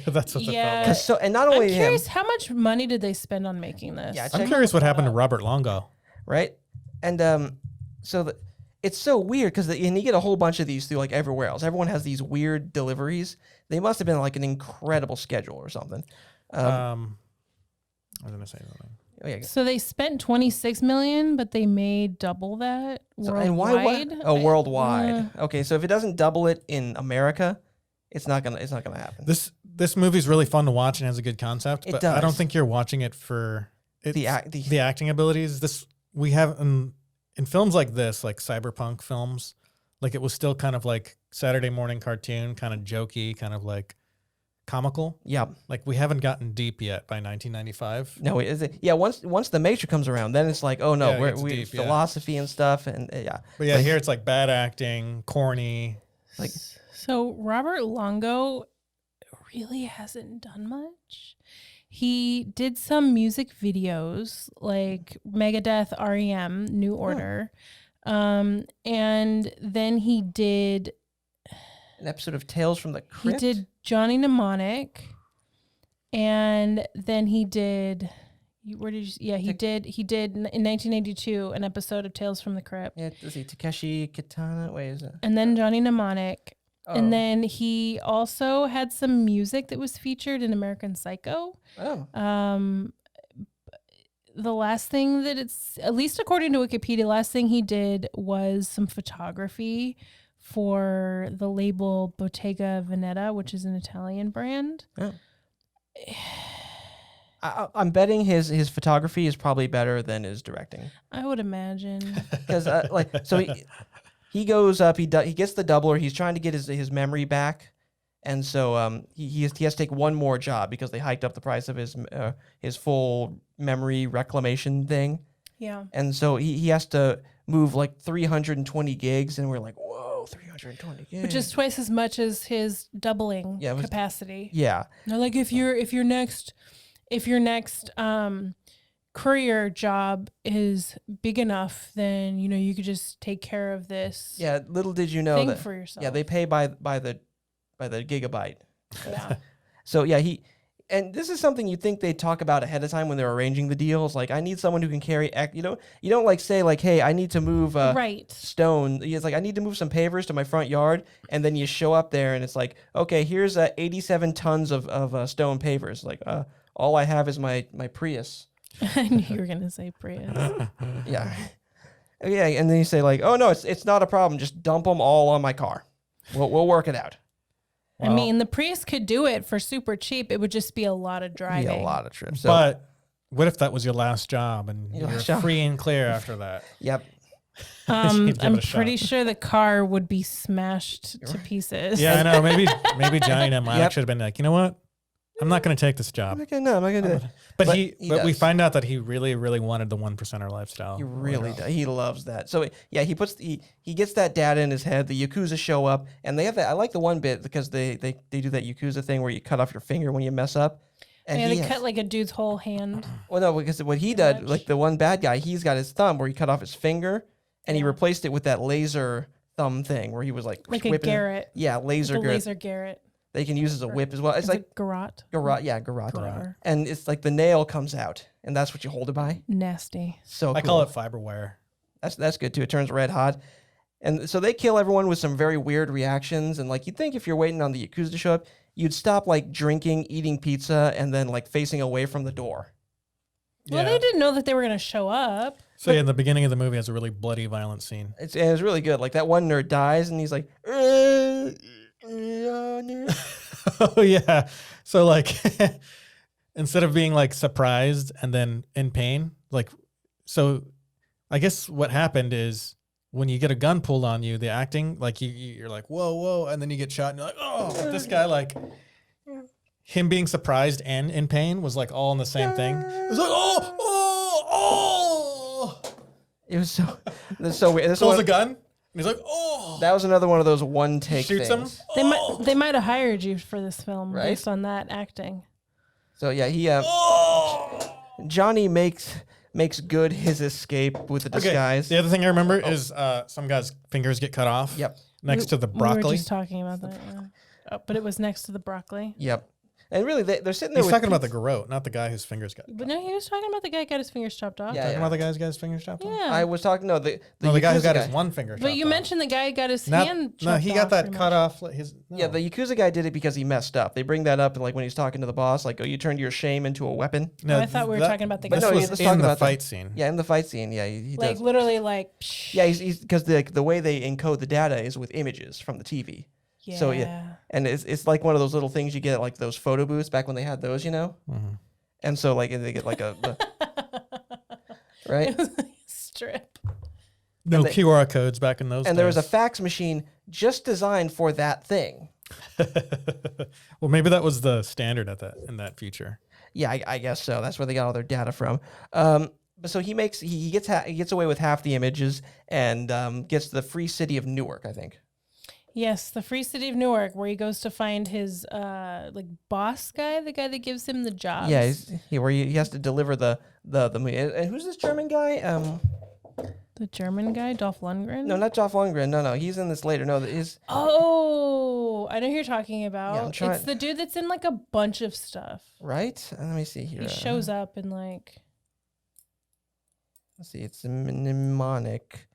That's what Yeah. it felt like. And not only I'm him, curious, how much money did they spend on making this? Yeah, I'm curious what happened to Robert Longo. right? And it's so weird because and you get a whole bunch of these through like everywhere else. Everyone has these weird deliveries. They must have been like an incredible schedule or something. I was gonna say something. Oh, yeah. So they spent $26 million, but they made double that worldwide. And why? Oh, worldwide. Okay, so if it doesn't double it in America, it's not gonna happen. This movie's really fun to watch and has a good concept, It but does. I don't think you're watching it for The acting abilities. This we have in films like this, like cyberpunk films, like it was still kind of like Saturday morning cartoon, kind of jokey, kind of like comical. Yeah. Like we haven't gotten deep yet by 1995. No, is it? Yeah. Once the Matrix comes around, then it's like, oh no, Yeah, it gets we deep, yeah. philosophy and stuff, and yeah. But yeah, here it's like bad acting, corny. Like So Robert Longo really hasn't done much. He did some music videos like Megadeth, REM, New Order. And then he did an episode of Tales from the Crypt. He did Johnny Mnemonic, and then he did. Where did you? Yeah, he did in 1982 an episode of Tales from the Crypt. Yeah, let's see, Takeshi Kitano. Wait, is it? And then Johnny Mnemonic, Oh. and then he also had some music that was featured in American Psycho. Oh. The last thing that it's, at least according to Wikipedia, last thing he did was some photography for the label Bottega Veneta, which is an Italian brand. Oh. I'm betting his photography is probably better than his directing. I would imagine. Because he goes up, he gets the doubler. He's trying to get his memory back, and so he has to take one more job because they hiked up the price of his full memory reclamation thing. Yeah. And so he has to move like 320 gigs, and we're like, whoa, 320 gigs, Which is twice as much as his doubling Yeah, it was- capacity. yeah. They're like, if your next courier job is big enough, then you could just take care of this. Yeah, little did you know thing that. for yourself. Yeah, they pay by the gigabyte. Yeah. So yeah, and this is something you think they talk about ahead of time when they're arranging the deals. Like, I need someone who can carry. You don't like say like, hey, I need to move Right. stone. It's like, I need to move some pavers to my front yard, and then you show up there and it's like, okay, here's 87 tons of stone pavers. Like, all I have is my Prius. I knew you were gonna say Prius. Yeah. Yeah, and then you say like, oh no, it's not a problem. Just dump them all on my car. We'll work it out. I mean, the Prius could do it for super cheap. It would just be a lot of driving. Be a lot of trips. So, But what if that was your last job and Your you're last job. free and clear after that? yep. You'd give I'm it a shot. pretty sure the car would be smashed to pieces. Yeah, I know. Maybe Johnny Mnemonic Yep. should have been like, you know what? I'm not going to take this job. I'm not gonna do that. But he we does. find out that he really, really wanted the 1%er lifestyle. He really does. He loves that. So yeah, he gets that data in his head. The Yakuza show up, and they have that. I like the one bit because they do that Yakuza thing where you cut off your finger when you mess up. And Yeah, he they has- cut like a dude's whole hand. well, no, because what he did, like the one bad guy, he's got his thumb where he cut off his finger, and he replaced it with that laser thumb thing where he was like Like a whipping it. Garrett. Yeah, laser The Garrett. laser Garrett. They can use as a whip as well. It's It's like a garrote. garrote. Yeah, garrote. Garrote. And it's like the nail comes out, and that's what you hold it by. Nasty. So I cool. call it fiberware. That's good too. It turns red hot. And so they kill everyone with some very weird reactions. And like, you'd think if you're waiting on the Yakuza to show up, you'd stop like drinking, eating pizza, and then like facing away from the door. Well, they didn't know that they were going to show up. So yeah, in the beginning of the movie has a really bloody, violent scene. It's really good. Like that one nerd dies, and he's like, Oh yeah. So like instead of being like surprised and then in pain, like, so I guess what happened is when you get a gun pulled on you, the acting, like you're like, whoa, and then you get shot and you're like, oh, but this guy, like him being surprised and in pain was like all in the same thing. It was like, oh. it was so weird. This Pulls one, a gun and he's like, oh. that was another one of those one take Shoots things. him. They might have hired you for this film Right? based on that acting. So yeah, he Johnny makes makes good his escape with the disguise. The other thing I remember is some guy's fingers get cut off. Yep. Next to the We broccoli. were just talking about that. Yeah. Oh, but it was next to the broccoli. Yep. And really, they're sitting there. He's with talking about the pizza. garrote, not the guy whose fingers got. But no, he was talking about the guy who got his fingers chopped off. Yeah, Talking about the guy who got his fingers chopped off. Yeah. I was talking. No, the guy who Yakuza got his one finger chopped But you off. mentioned the guy who got his Not- hand chopped No, he got off, that pretty cut much. off. Yeah, the Yakuza guy did it because he messed up. They bring that up like when he's talking to the boss, like, "Oh, you turned your shame into a weapon." No, I thought we were talking about the This guy. no, was let's in talk the about that. fight scene. Yeah, in the fight scene. Yeah, he Like does. literally, like. Yeah, he's because the way they encode the data is with images from the TV. Yeah. So yeah, and it's like one of those little things you get at like those photo booths back when they had those, you know. Mhm. And so like they get like right. It was like a strip. No And they- QR codes back in those And there was a days. fax machine just designed for that thing. Well, maybe that was the standard in that feature. Yeah, I guess so. That's where they got all their data from. But so he gets away with half the images and gets to the free city of Newark, I think. Yes, the Free City of Newark, where he goes to find his like boss guy, the guy that gives him the jobs. Yeah, where he has to deliver the and who's this German guy? The German guy, Dolph Lundgren. No, not Dolph Lundgren. No, he's in this later. No, his Oh, I know who you're talking about. I'm trying- It's the dude that's in like a bunch of stuff. right. Let me see here. He shows up and like. Let's see. It's mnemonic.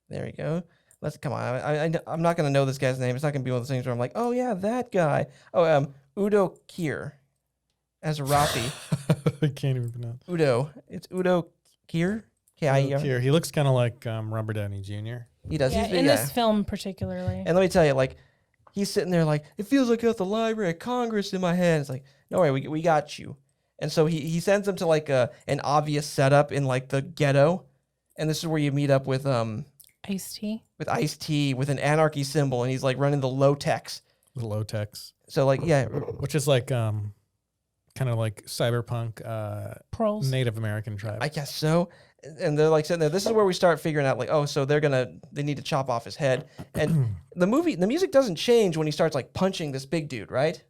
There we go. Let's come on. I'm not gonna know this guy's name. It's not gonna be one of those things where I'm like, oh yeah, that guy. Oh, Udo Kier as Rafi. I can't even pronounce. Udo. It's Udo Kier. K-I-E-R. Here, he looks kind of like Robert Downey Jr. He does. Yeah, He's in this film particularly. And let me tell you, like, he's sitting there like, it feels like I got the Library of Congress in my head. It's like, no worry, we got you. And so he sends him to like an obvious setup in like the ghetto, and this is where you meet up with Ice-T. Ice-T with an anarchy symbol, and he's like running the low techs. The low techs, So like, yeah, which is like kind of like cyberpunk Proles. Native American tribe. I guess so. And they're like sitting there. This is where we start figuring out like, oh, so they need to chop off his head. And the music doesn't change when he starts like punching this big dude, right?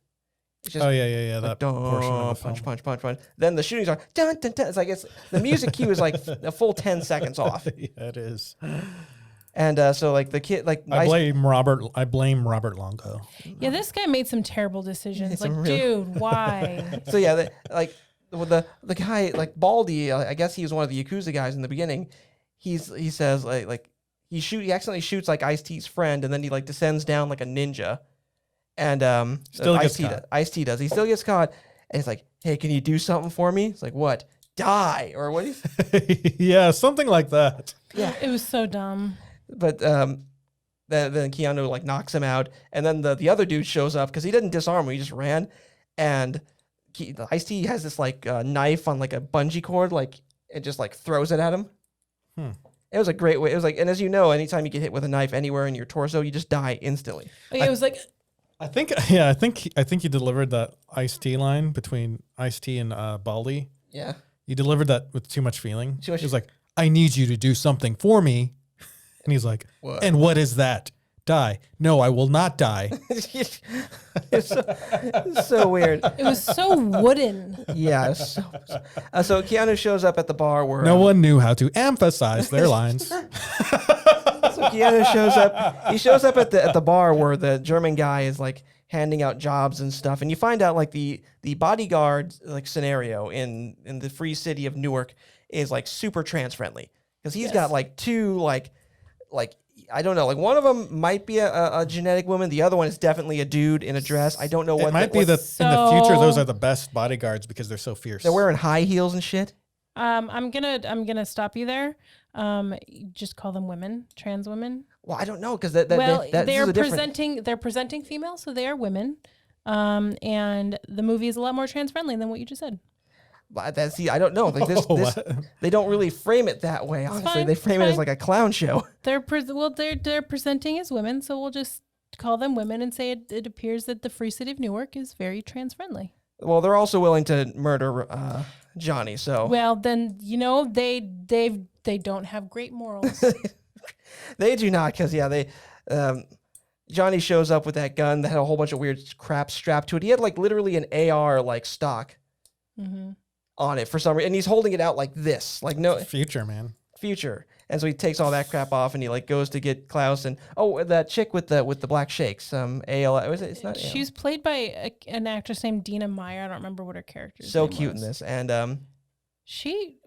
It's just, Oh yeah. like, That portion of the punch, film. punch. Then the shooting start. Dun, dun, dun. It's like the music cue is like a full 10 seconds off. Yeah, it is. And so like the kid like I blame Robert Longo. Yeah, this guy made some terrible decisions. It's Like, a real- dude, why? so yeah, the guy like Baldy, I guess he was one of the Yakuza guys in the beginning. He says like he accidentally shoots like Ice-T's friend, and then he like descends down like a ninja. And Still gets caught. Ice-T does. He still gets caught. And he's like, "Hey, can you do something for me?" It's like, "What? Die?" Or what? Yeah, something like that. Yeah. It was so dumb. But then Keanu like knocks him out, and then the other dude shows up because he didn't disarm him; he just ran. And Ice-T has this like knife on like a bungee cord, like it just like throws it at him. It was a great way. It was like, and as you know, anytime you get hit with a knife anywhere in your torso, you just die instantly. Like, it was like, I think you delivered that Ice-T line between Ice-T and Baldy. Yeah. You delivered that with too much feeling. Too much- He was like, "I need you to do something for me," and he's like, What? "And what is that? Die? No, I will not die." It's so weird. it was so wooden. Yeah. So Keanu shows up at the bar where No one knew how to emphasize their lines. So Keanu shows up. He shows up at the bar where the German guy is like handing out jobs and stuff, and you find out like the bodyguard like scenario in the free city of Newark is like super trans friendly because he's got like two like I don't know, like one of them might be a genetic woman, the other one is definitely a dude in a dress. I don't know what It might be that in the future those are the best bodyguards because they're so fierce. they're wearing high heels and shit. I'm gonna stop you there. Just call them women, trans women. Well, I don't know because Well, this they're is a different. they're presenting female, so they are women. And the movie is a lot more trans friendly than what you just said. See, I don't know. Like this, they don't really frame it that way. Honestly, fine, they frame it's it as fine. like a clown show. They're presenting as women, so we'll just call them women and say it appears that the Free City of Newark is very trans friendly. Well, they're also willing to murder Johnny. So Well, then they don't have great morals. they do not, because they. Johnny shows up with that gun that had a whole bunch of weird crap strapped to it. He had like literally an AR like stock. Mm-hmm. on it for some reason, and he's holding it out like this, like no Future, man. future. And so he takes all that crap off, and he like goes to get Klaus and that chick with the black shakes, AL. It's not. She's played by an actress named Dina Meyer. I don't remember what her character's so name cute was. in this, and She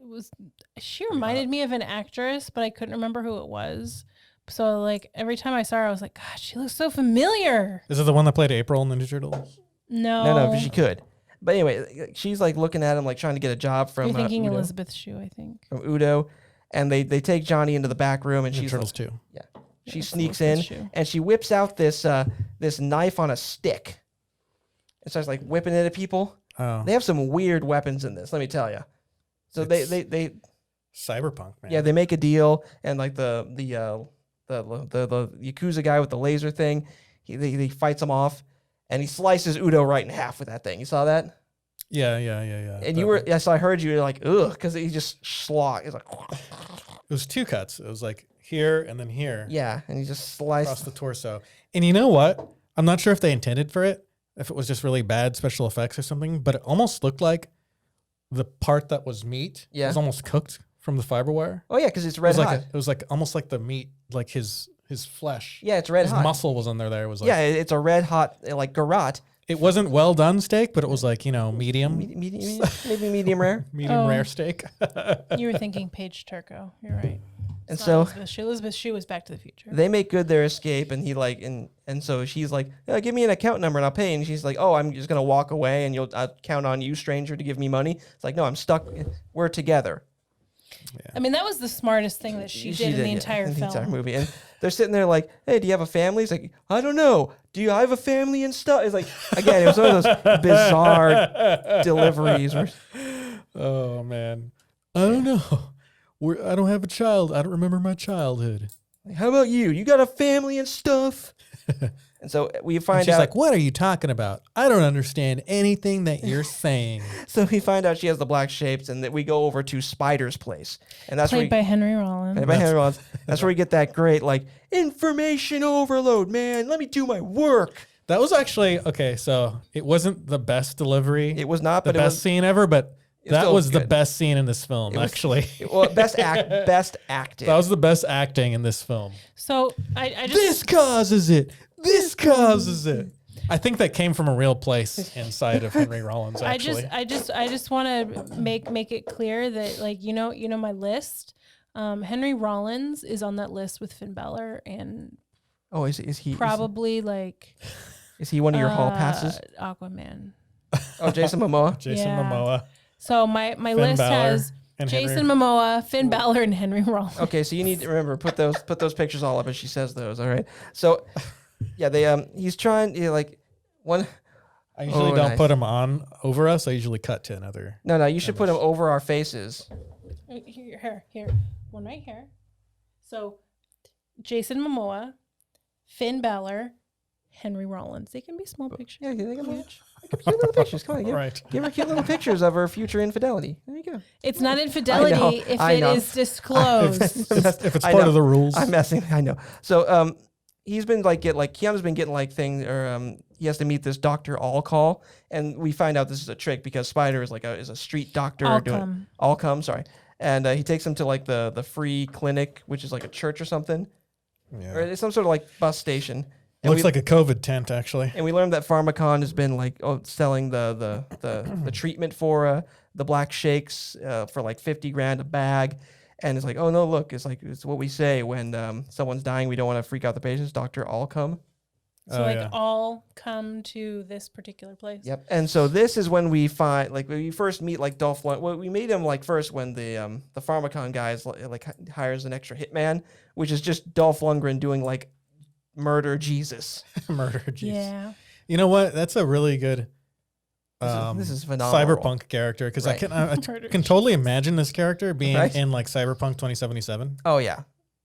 reminded me of an actress, but I couldn't remember who it was. So like every time I saw her, I was like, God, she looks so familiar. Is it the one that played April in Ninja Turtles? No, no, she could. But anyway, she's like looking at him, like trying to get a job from. You're thinking Udo, Elizabeth Shue, I think. from Udo, and they take Johnny into the back room, and Ninja she's Turtles like, 2. yeah, she it's sneaks in, Elizabeth Shue. and she whips out this this knife on a stick, and starts like whipping it at people. Oh, They have some weird weapons in this, let me tell you. So they cyberpunk, man. yeah, they make a deal, and like the Yakuza guy with the laser thing, he fights him off, and he slices Udo right in half with that thing. You saw that? Yeah. And you were, yes, I heard you. You're like, ugh, because he just It's like, It was 2 cuts. It was like here and then here. yeah, and he just Across sliced. the torso. And you know what? I'm not sure if they intended for it, if it was just really bad special effects or something, but it almost looked like the part that was meat was almost cooked from the fiberware. Oh yeah, because it's It red was hot. like it was like almost like the meat, like his flesh. Yeah, it's red His hot. muscle was under there. It was like, Yeah, it's a red hot like garrote. it wasn't well done steak, but it was like, medium, Maybe medium rare. medium rare steak. You were thinking Paige Turco. You're right. And It's so not Elizabeth Shue was Back to the Future. they make good their escape, and he like and so she's like, yeah, give me an account number and I'll pay. And she's like, oh, I'm just gonna walk away, and I'll count on you, stranger, to give me money. It's like, no, I'm stuck. We're together. I mean, that was the smartest thing that she did in the entire film. The entire movie. And they're sitting there like, hey, do you have a family? He's like, I don't know. Do I have a family and stuff? It's like, again, it was one of those bizarre deliveries. Oh man, I don't know. I don't have a child. I don't remember my childhood. Like, how about you? You got a family and stuff? And so we find She's out. like, what are you talking about? I don't understand anything that you're saying. So we find out she has the black shapes, and that we go over to Spider's place, and that's Played by Henry Rollins. Played by Henry Rollins. That's where we get that great like information overload. Man, let me do my work. That was actually okay. So it wasn't the best delivery. It was not, the but it best was scene ever. But that still was the good. best scene in this film. It was- Actually, well, best acting. that was the best acting in this film. So I just This causes it. This causes it. I think that came from a real place inside of Henry Rollins. Actually, I just want to make it clear that like my list. Henry Rollins is on that list with Finn Balor and Oh, is he probably like Is he one of your hall passes? Aquaman. Oh, Jason Momoa. Jason Yeah. Momoa. So my list Balor has and Jason Henry. Momoa, Finn Balor, and Henry Rollins. Okay, so you need to remember put those pictures all up as she says those. All right. So, yeah, they he's trying like one. I usually Oh, don't nice. put him on over us. I usually cut to another. No, you should put him over our faces. Here, one right here. So, Jason Momoa, Finn Balor, Henry Rollins. They can be small pictures. Yeah, they can match. Cute little pictures. Come on, give her cute little pictures of her future infidelity. There you go. It's not infidelity if I it know. is disclosed. If it's I part know. of the rules. I'm messing. I know. So he's been Keanu's been getting like things, or he has to meet this Dr. All-Call, and we find out this is a trick because Spider is is a street doctor All-Come, sorry. And he takes him to like the free clinic, which is like a church or something. Yeah. Or it's some sort of like bus station. And Looks like a COVID tent, actually. And we learned that Pharmacon has been selling the treatment for the black shakes for like $50,000 a bag. And it's like, oh no, look, it's what we say when someone's dying. We don't want to freak out the patients. Dr. All-Come. So all come to this particular place. Yep. And so this is when we find when we first meet Dolph Lundgren. Well, we meet him first when the Pharmacon guys hires an extra hitman, which is just Dolph Lundgren doing murder Jesus. Murder Jesus. Yeah. You know what? That's a really good this is phenomenal. cyberpunk character because Right. I can totally imagine this character being Right. in Cyberpunk 2077, Oh yeah.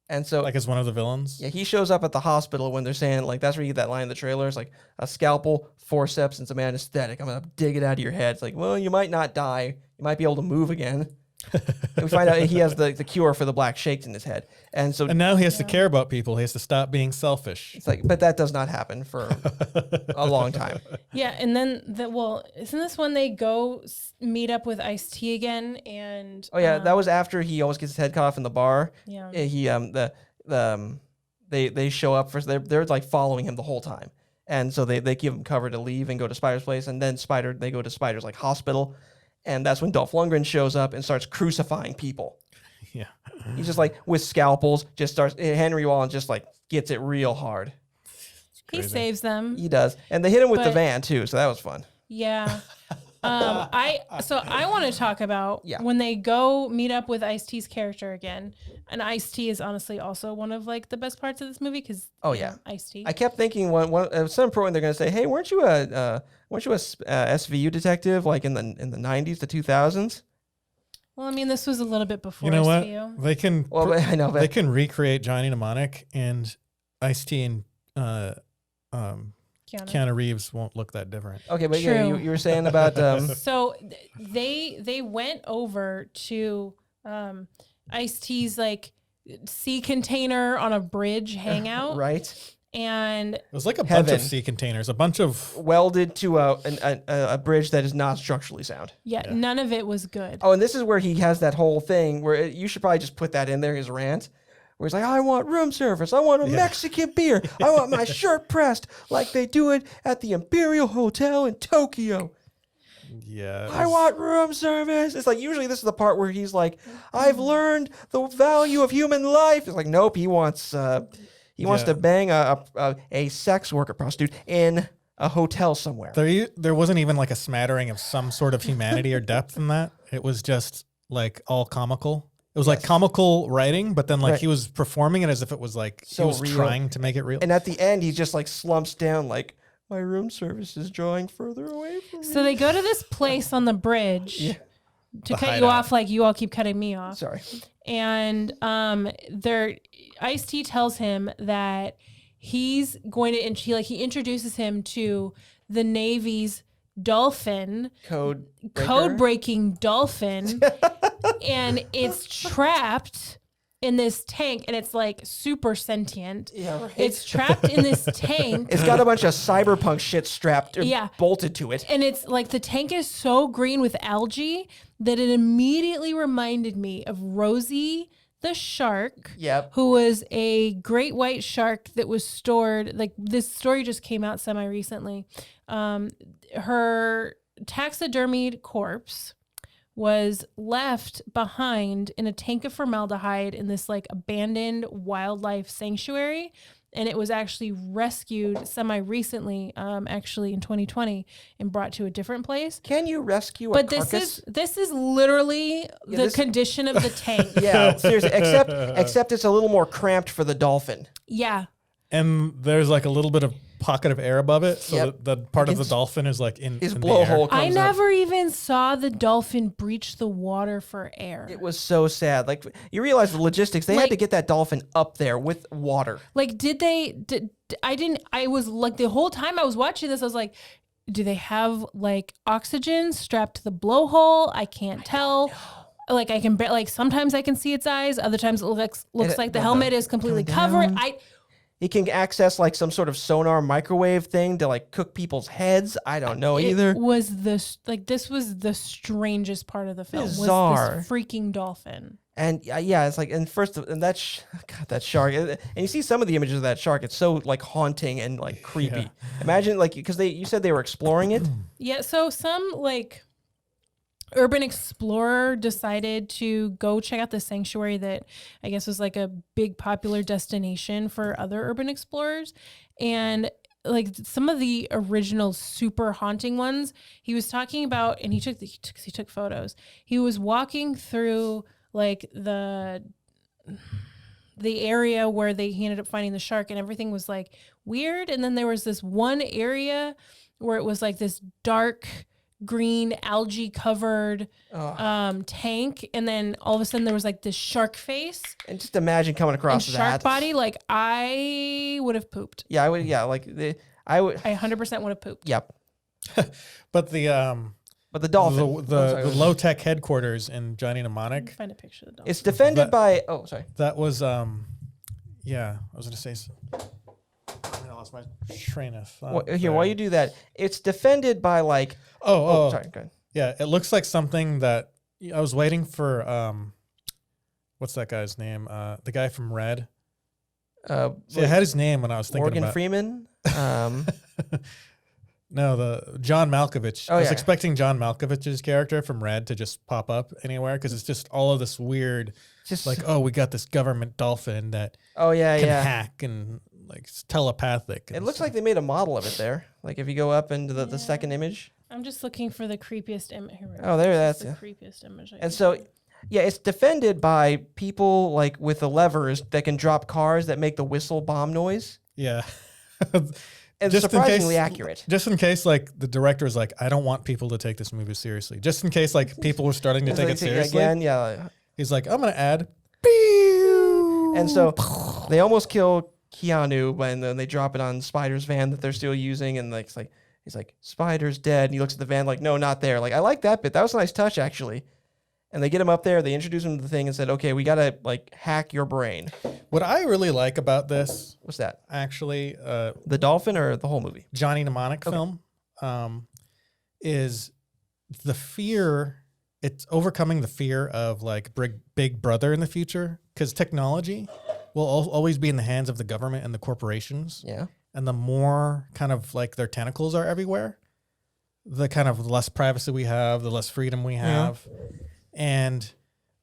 And so as one of the villains. yeah, he shows up at the hospital when they're saying that's where you get that line in the trailer. It's like a scalpel, forceps, and some anesthetic. I'm gonna dig it out of your head. It's like, well, you might not die. You might be able to move again. And we find out he has the cure for the black shakes in his head. And so And now he has to care about people. He has to stop being selfish. it's like, but that does not happen for a long time. Yeah, and then isn't this when they go meet up with Ice-T again? And Oh yeah, that was after he always gets his head cut off in the bar. Yeah. He they show up for they're like following him the whole time. And so they give him cover to leave and go to Spider's place, and then they go to Spider's like hospital, and that's when Dolph Lundgren shows up and starts crucifying people. Yeah. He's just like with scalpels, just starts Henry Rollins just like gets it real hard. He saves them. He does, and they hit him with the But- van too, so that was fun. Yeah. I want to talk about Yeah. when they go meet up with Ice-T's character again. And Ice-T is honestly also one of like the best parts of this movie because Ice-T. I kept thinking at some point they're gonna say, "Hey, weren't you a SVU detective like in the 90s to 2000s?" Well, I mean, this was a little bit before You know what? SVU. They can. Well, but I know, but They can recreate Johnny Mnemonic, and Ice-T and Keanu Reeves won't look that different. okay, but yeah, True. you were saying about So they went over to Ice-T's like sea container on a bridge hangout, right and It was like a bunch Heaven. of sea containers, a bunch of. welded to a bridge that is not structurally sound. none of it was good. Oh, and this is where he has that whole thing where you should probably just put that in there, his rant, where he's like, I want room service. I want a Mexican beer. I want my shirt pressed like they do it at the Imperial Hotel in Tokyo. Yeah. I want room service. It's like usually this is the part where he's like, I've learned the value of human life. It's like, nope, he wants to bang a sex worker prostitute in a hotel somewhere. There wasn't even like a smattering of some sort of humanity or depth in that. It was just like all comical. It was like comical writing, but then like he was performing it as if it was like So he was real. trying to make it real. And at the end, he just like slumps down like, my room service is drawing further away from me. So they go to this place on the bridge to The cut you hideout. off like you all keep cutting me off. Sorry. And Ice-T tells him that he's going to he introduces him to the Navy's dolphin, Code breaking dolphin, and it's trapped in this tank, and it's like super sentient. Yeah, right. It's trapped in this tank. It's got a bunch of cyberpunk shit strapped or Yeah. bolted to it. And it's like the tank is so green with algae that it immediately reminded me of Rosie the shark, Yep. who was a great white shark that was stored. Like this story just came out semi recently. Her taxidermied corpse was left behind in a tank of formaldehyde in this like abandoned wildlife sanctuary. And it was actually rescued semi-recently, actually in 2020, and brought to a different place. Can you rescue a But carcass? this is literally the this- condition of the tank. Yeah, seriously. Except it's a little more cramped for the dolphin. Yeah. And there's like a little bit of pocket of air above it, so Yep. the part of the It's- dolphin is like in His in the air. blowhole comes I up. never even saw the dolphin breach the water for air. It was so sad. Like you realize the logistics. They had Like- to get that dolphin up there with water. Like, I was like, the whole time I was watching this, I was like, do they have like oxygen strapped to the blowhole? I can't tell. Like I can like sometimes I can see its eyes. Other times it looks like the helmet is completely covered. He can access like some sort of sonar microwave thing to like cook people's heads. I don't know either. It was this was the strangest part of the film. Bizarre. Was this freaking dolphin. And yeah, it's like, and first, and God, that shark, and you see some of the images of that shark. It's so like haunting and like creepy. Imagine like, because you said they were exploring it. Yeah. So some like urban explorer decided to go check out the sanctuary that I guess was like a big popular destination for other urban explorers. And like some of the original super haunting ones he was talking about, and he took photos. He was walking through like the area where he ended up finding the shark, and everything was like weird. And then there was this one area where it was like this dark green algae covered tank, and then all of a sudden there was like this shark face And just imagine coming and across shark that. body. Like I would have pooped. Yeah, I would. Yeah, I would. I 100% would have pooped. Yep. But the But the dolphin, the low tech headquarters in Johnny Let me Mnemonic. find a picture of the dolphin. it's defended by. Oh, sorry. That was yeah. I was gonna say. I lost my train of thought. Here, while you do that, it's defended by like. Oh, sorry. Go ahead. yeah. It looks like something that I was waiting for. What's that guy's name? The guy from Red. See, I had his name when I was thinking Morgan about Freeman. No, the John Malkovich. Oh, I was yeah. expecting John Malkovich's character from Red to just pop up anywhere because it's just all of this weird, Just like, oh, we got this government dolphin that Oh yeah, can yeah. hack and like it's telepathic. It and looks stuff. like they made a model of it there. Like if you go up into the second image. I'm just looking for the creepiest image. Oh, there, This is that's the creepiest image. I And can so, find. yeah, it's defended by people like with the levers that can drop cars that make the whistle bomb noise. Yeah. And Just in surprisingly case- accurate. Just in case, like the director is like, I don't want people to take this movie seriously. Just in case, like people were starting to take it seriously, Again, yeah. he's like, I'm gonna add. And so they almost kill Keanu when then they drop it on Spider's van that they're still using, and like, he's like, Spider's dead, and he looks at the van like, no, not there. Like I like that bit. That was a nice touch actually. And they get him up there. They introduce him to the thing and said, okay, we gotta like hack your brain. What I really like about this, What's that? actually, The dolphin or the whole movie? Johnny Mnemonic film, is the fear. It's overcoming the fear of like Big Brother in the future because technology will always be in the hands of the government and the corporations. Yeah. And the more kind of like their tentacles are everywhere, the kind of less privacy we have, the less freedom we have. And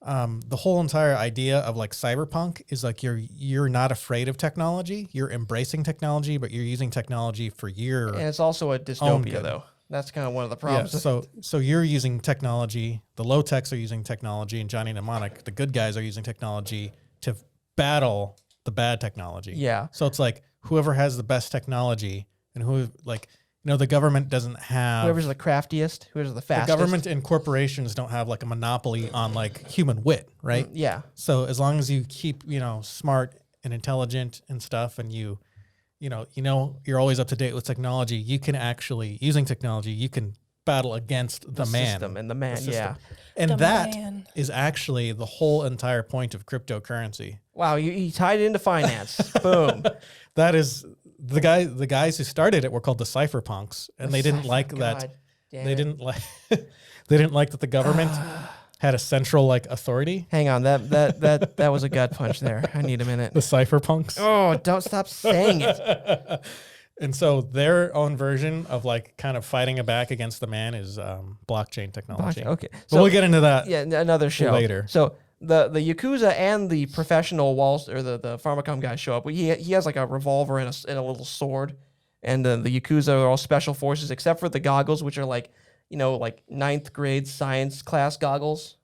the whole entire idea of like cyberpunk is like you're not afraid of technology. You're embracing technology, but you're using technology for your And it's also a Own dystopia good. though. That's kind of one of the yeah. problems. So you're using technology. The low techs are using technology, and Johnny Mnemonic, the good guys, are using technology to battle the bad technology. Yeah. So it's like whoever has the best technology and who like the government doesn't have. Whoever's the craftiest, whoever's the The fastest. government and corporations don't have like a monopoly on like human wit, right? Yeah. So as long as you keep, smart and intelligent and stuff, and you're always up to date with technology, you can actually, using technology, you can battle against the man. System and the man, system. yeah. And The that is man. actually the whole entire point of cryptocurrency. Wow, you tied it into finance. Boom. That is the guys who started it were called the cypherpunks, and they didn't like that. God damn They it. didn't like they didn't like that the government had a central like authority. Hang on, that was a gut punch there. I need a minute. The cypherpunks. Oh, don't stop saying it. And so their own version of like kind of fighting back against the man is blockchain technology. Okay. But we'll get into that. Yeah, another show later. So the Yakuza and the professional the Pharmacom guys show up. He has like a revolver and a little sword, and the Yakuza are all special forces except for the goggles, which are like like 9th grade science class goggles,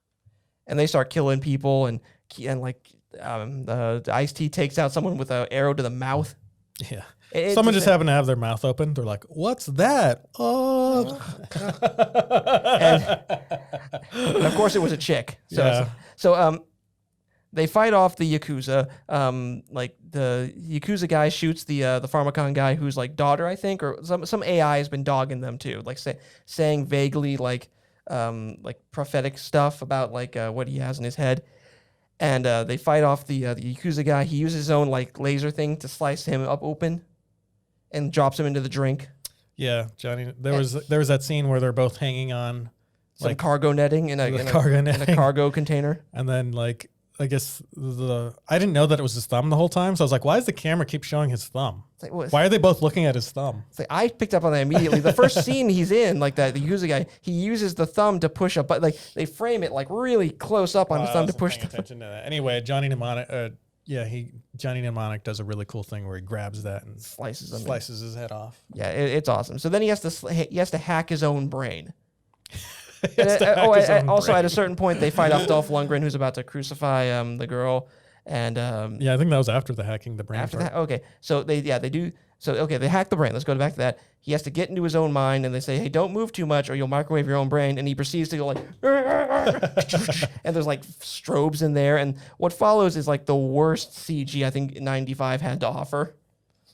and they start killing people and like the Ice-T takes out someone with an arrow to the mouth. Yeah. Someone Someone just happened to have their mouth open. They're like, "What's that?" Oh. And of course, it was a chick. Yeah. So they fight off the Yakuza. Like the Yakuza guy shoots the Pharmacon guy who's like daughter, I think, or some AI has been dogging them too, like saying vaguely like prophetic stuff about like what he has in his head. And they fight off the Yakuza guy. He uses his own like laser thing to slice him up open, and drops him into the drink. Yeah, Johnny. There was that scene where they're both hanging on Some like cargo netting in a cargo container. and then like I guess I didn't know that it was his thumb the whole time. So I was like, why does the camera keep showing his thumb? It's like, what? Why are they both looking at his thumb? It's like, I picked up on that immediately. The first scene he's in, like the Yakuza guy, he uses the thumb to push up, but like they frame it like really close up on his thumb to push. Attention to that. Anyway, Johnny Mnemonic. Johnny Mnemonic does a really cool thing where he grabs that and Slices him. slices his head off. Yeah, it's awesome. So then he has to hack his own brain. He has to hack his own Also, brain. at a certain point, they fight off Dolph Lundgren, who's about to crucify the girl, and Yeah, I think that was after the hacking the brain. after part. that, okay. So they do. So okay, they hack the brain. Let's go back to that. He has to get into his own mind, and they say, "Hey, don't move too much, or you'll microwave your own brain." And he proceeds to go like, and there's like strobes in there, and what follows is like the worst CG I think '95 had to offer.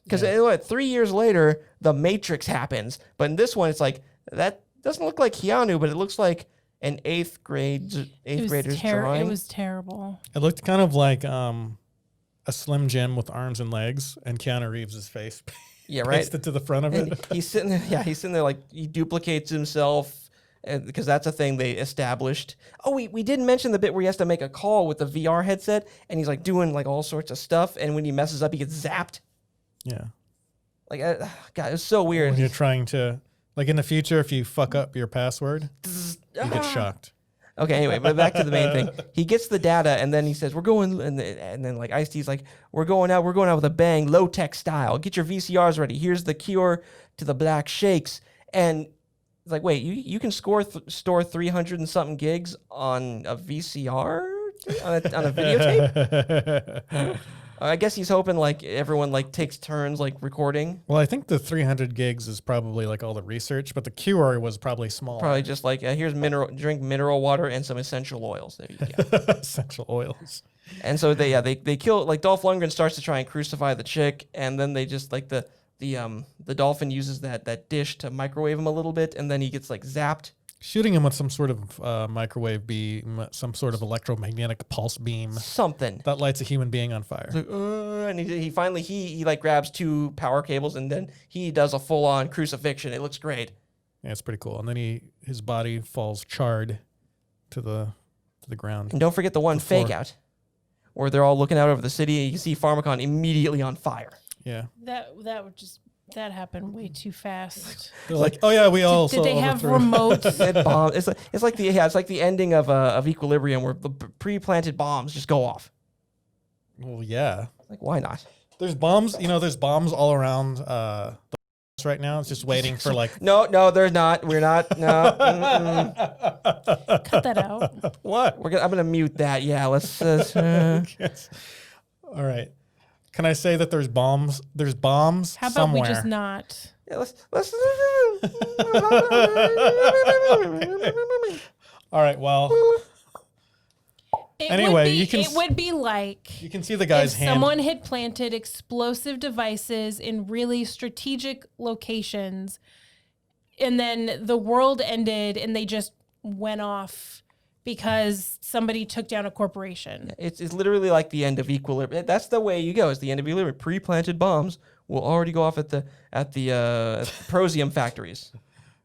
Because 3 years later, The Matrix happens, but in this one, it's like doesn't look like Keanu, but it looks like an eighth grader's drawing. It was terrible. It looked kind of like a Slim Jim with arms and legs, and Keanu Reeves' face. Yeah, right. Pasted to the front of And it. he's sitting there. Yeah, he's sitting there like he duplicates himself, because that's a thing they established. Oh, we didn't mention the bit where he has to make a call with the VR headset, and he's like doing like all sorts of stuff, and when he messes up, he gets zapped. Yeah. Like, God, it's so weird. When you're trying to, like in the future, if you fuck up your password, you get shocked. Okay, anyway, but back to the main thing. He gets the data, and then he says, "We're going," and then like Ice-T's like, "We're going out with a bang, low tech style. Get your VCRs ready. Here's the cure to the black shakes." And it's like, wait, you can store 300 and something gigs on a VCR on a videotape? I guess he's hoping like everyone like takes turns like recording. Well, I think the 300 gigs is probably like all the research, but the QR was probably small. Probably just like here's drink mineral water and some essential oils. There you go. Essential oils. And so they kill, like Dolph Lundgren starts to try and crucify the chick, and then they just like the dolphin uses that dish to microwave him a little bit, and then he gets like zapped. Shooting him with some sort of microwave beam, some sort of electromagnetic pulse beam. Something. That lights a human being on fire. Like, and he finally he like grabs 2 power cables, and then he does a full on crucifixion. It looks great. Yeah, it's pretty cool. And then his body falls charred to the ground. And don't forget the one fake out, where they're all looking out over the city, and you can see Pharmacon immediately on fire. Yeah. That happened way too fast. They're like, oh yeah, we all. Did they have remotes? It bombed. It's like the ending of Equilibrium, where the pre-planted bombs just go off. Well, yeah. Like, why not? There's bombs. There's bombs all around the right now. It's just waiting for like. No, there's not. We're not. No. Cut that out. What? I'm gonna mute that. Yeah, let's. Yes. All right. Can I say that there's bombs? There's bombs How about somewhere. we just not? Yeah, let's. All right. Well. Anyway, it would be like you can see the guy's if hand. someone had planted explosive devices in really strategic locations, and then the world ended, and they just went off because somebody took down a corporation. It's literally like the end of Equilibrium. That's the way you go. It's the end of Equilibrium. Pre-planted bombs will already go off at the Prosium factories.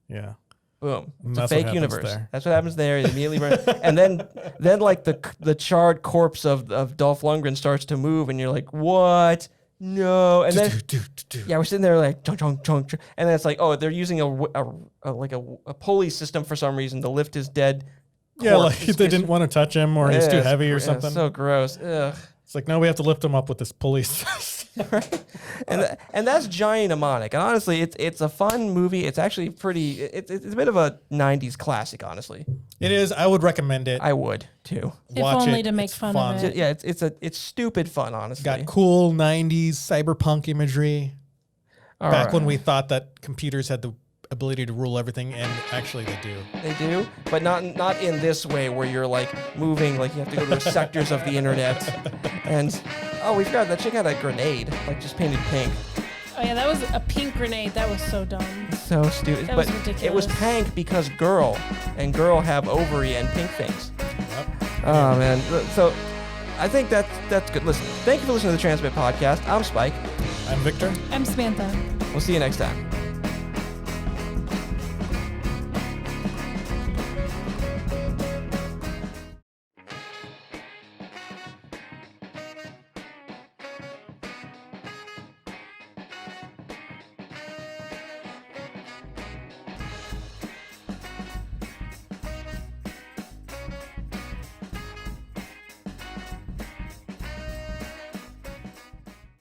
Yeah. Boom. It's That's a what fake happens universe. there. That's what happens there. It immediately burns. And then like the charred corpse of Dolph Lundgren starts to move, and you're like, what? No. And then yeah, we're sitting there like chunk, chunk, chunk, chunk. And then it's like, oh, they're using a pulley system for some reason to lift his dead. Yeah, like they didn't want to touch him, or he's too heavy or something. So gross. Ugh. It's like, no, we have to lift him up with this pulley. and that's Johnny Mnemonic. And honestly, it's a fun movie. It's actually pretty. It's a bit of a '90s classic. Honestly, it is. I would recommend it. I would too. If only to make fun of it. Yeah, it's stupid fun. Honestly, Got cool '90s cyberpunk imagery. Back when we thought that computers had the ability to rule everything, and actually they do. They do, but not in this way where you're like moving, like you have to go to the sectors of the internet. And we forgot that chick had a grenade, like just painted pink. Oh yeah, that was a pink grenade. That was so dumb. So stupid. That was ridiculous. It was pink because girl have ovary and pink things. Yep. Oh man. So I think that's good. Listen, thank you for listening to the Transmit Podcast. I'm Spike. I'm Victor. I'm Samantha. We'll see you next time.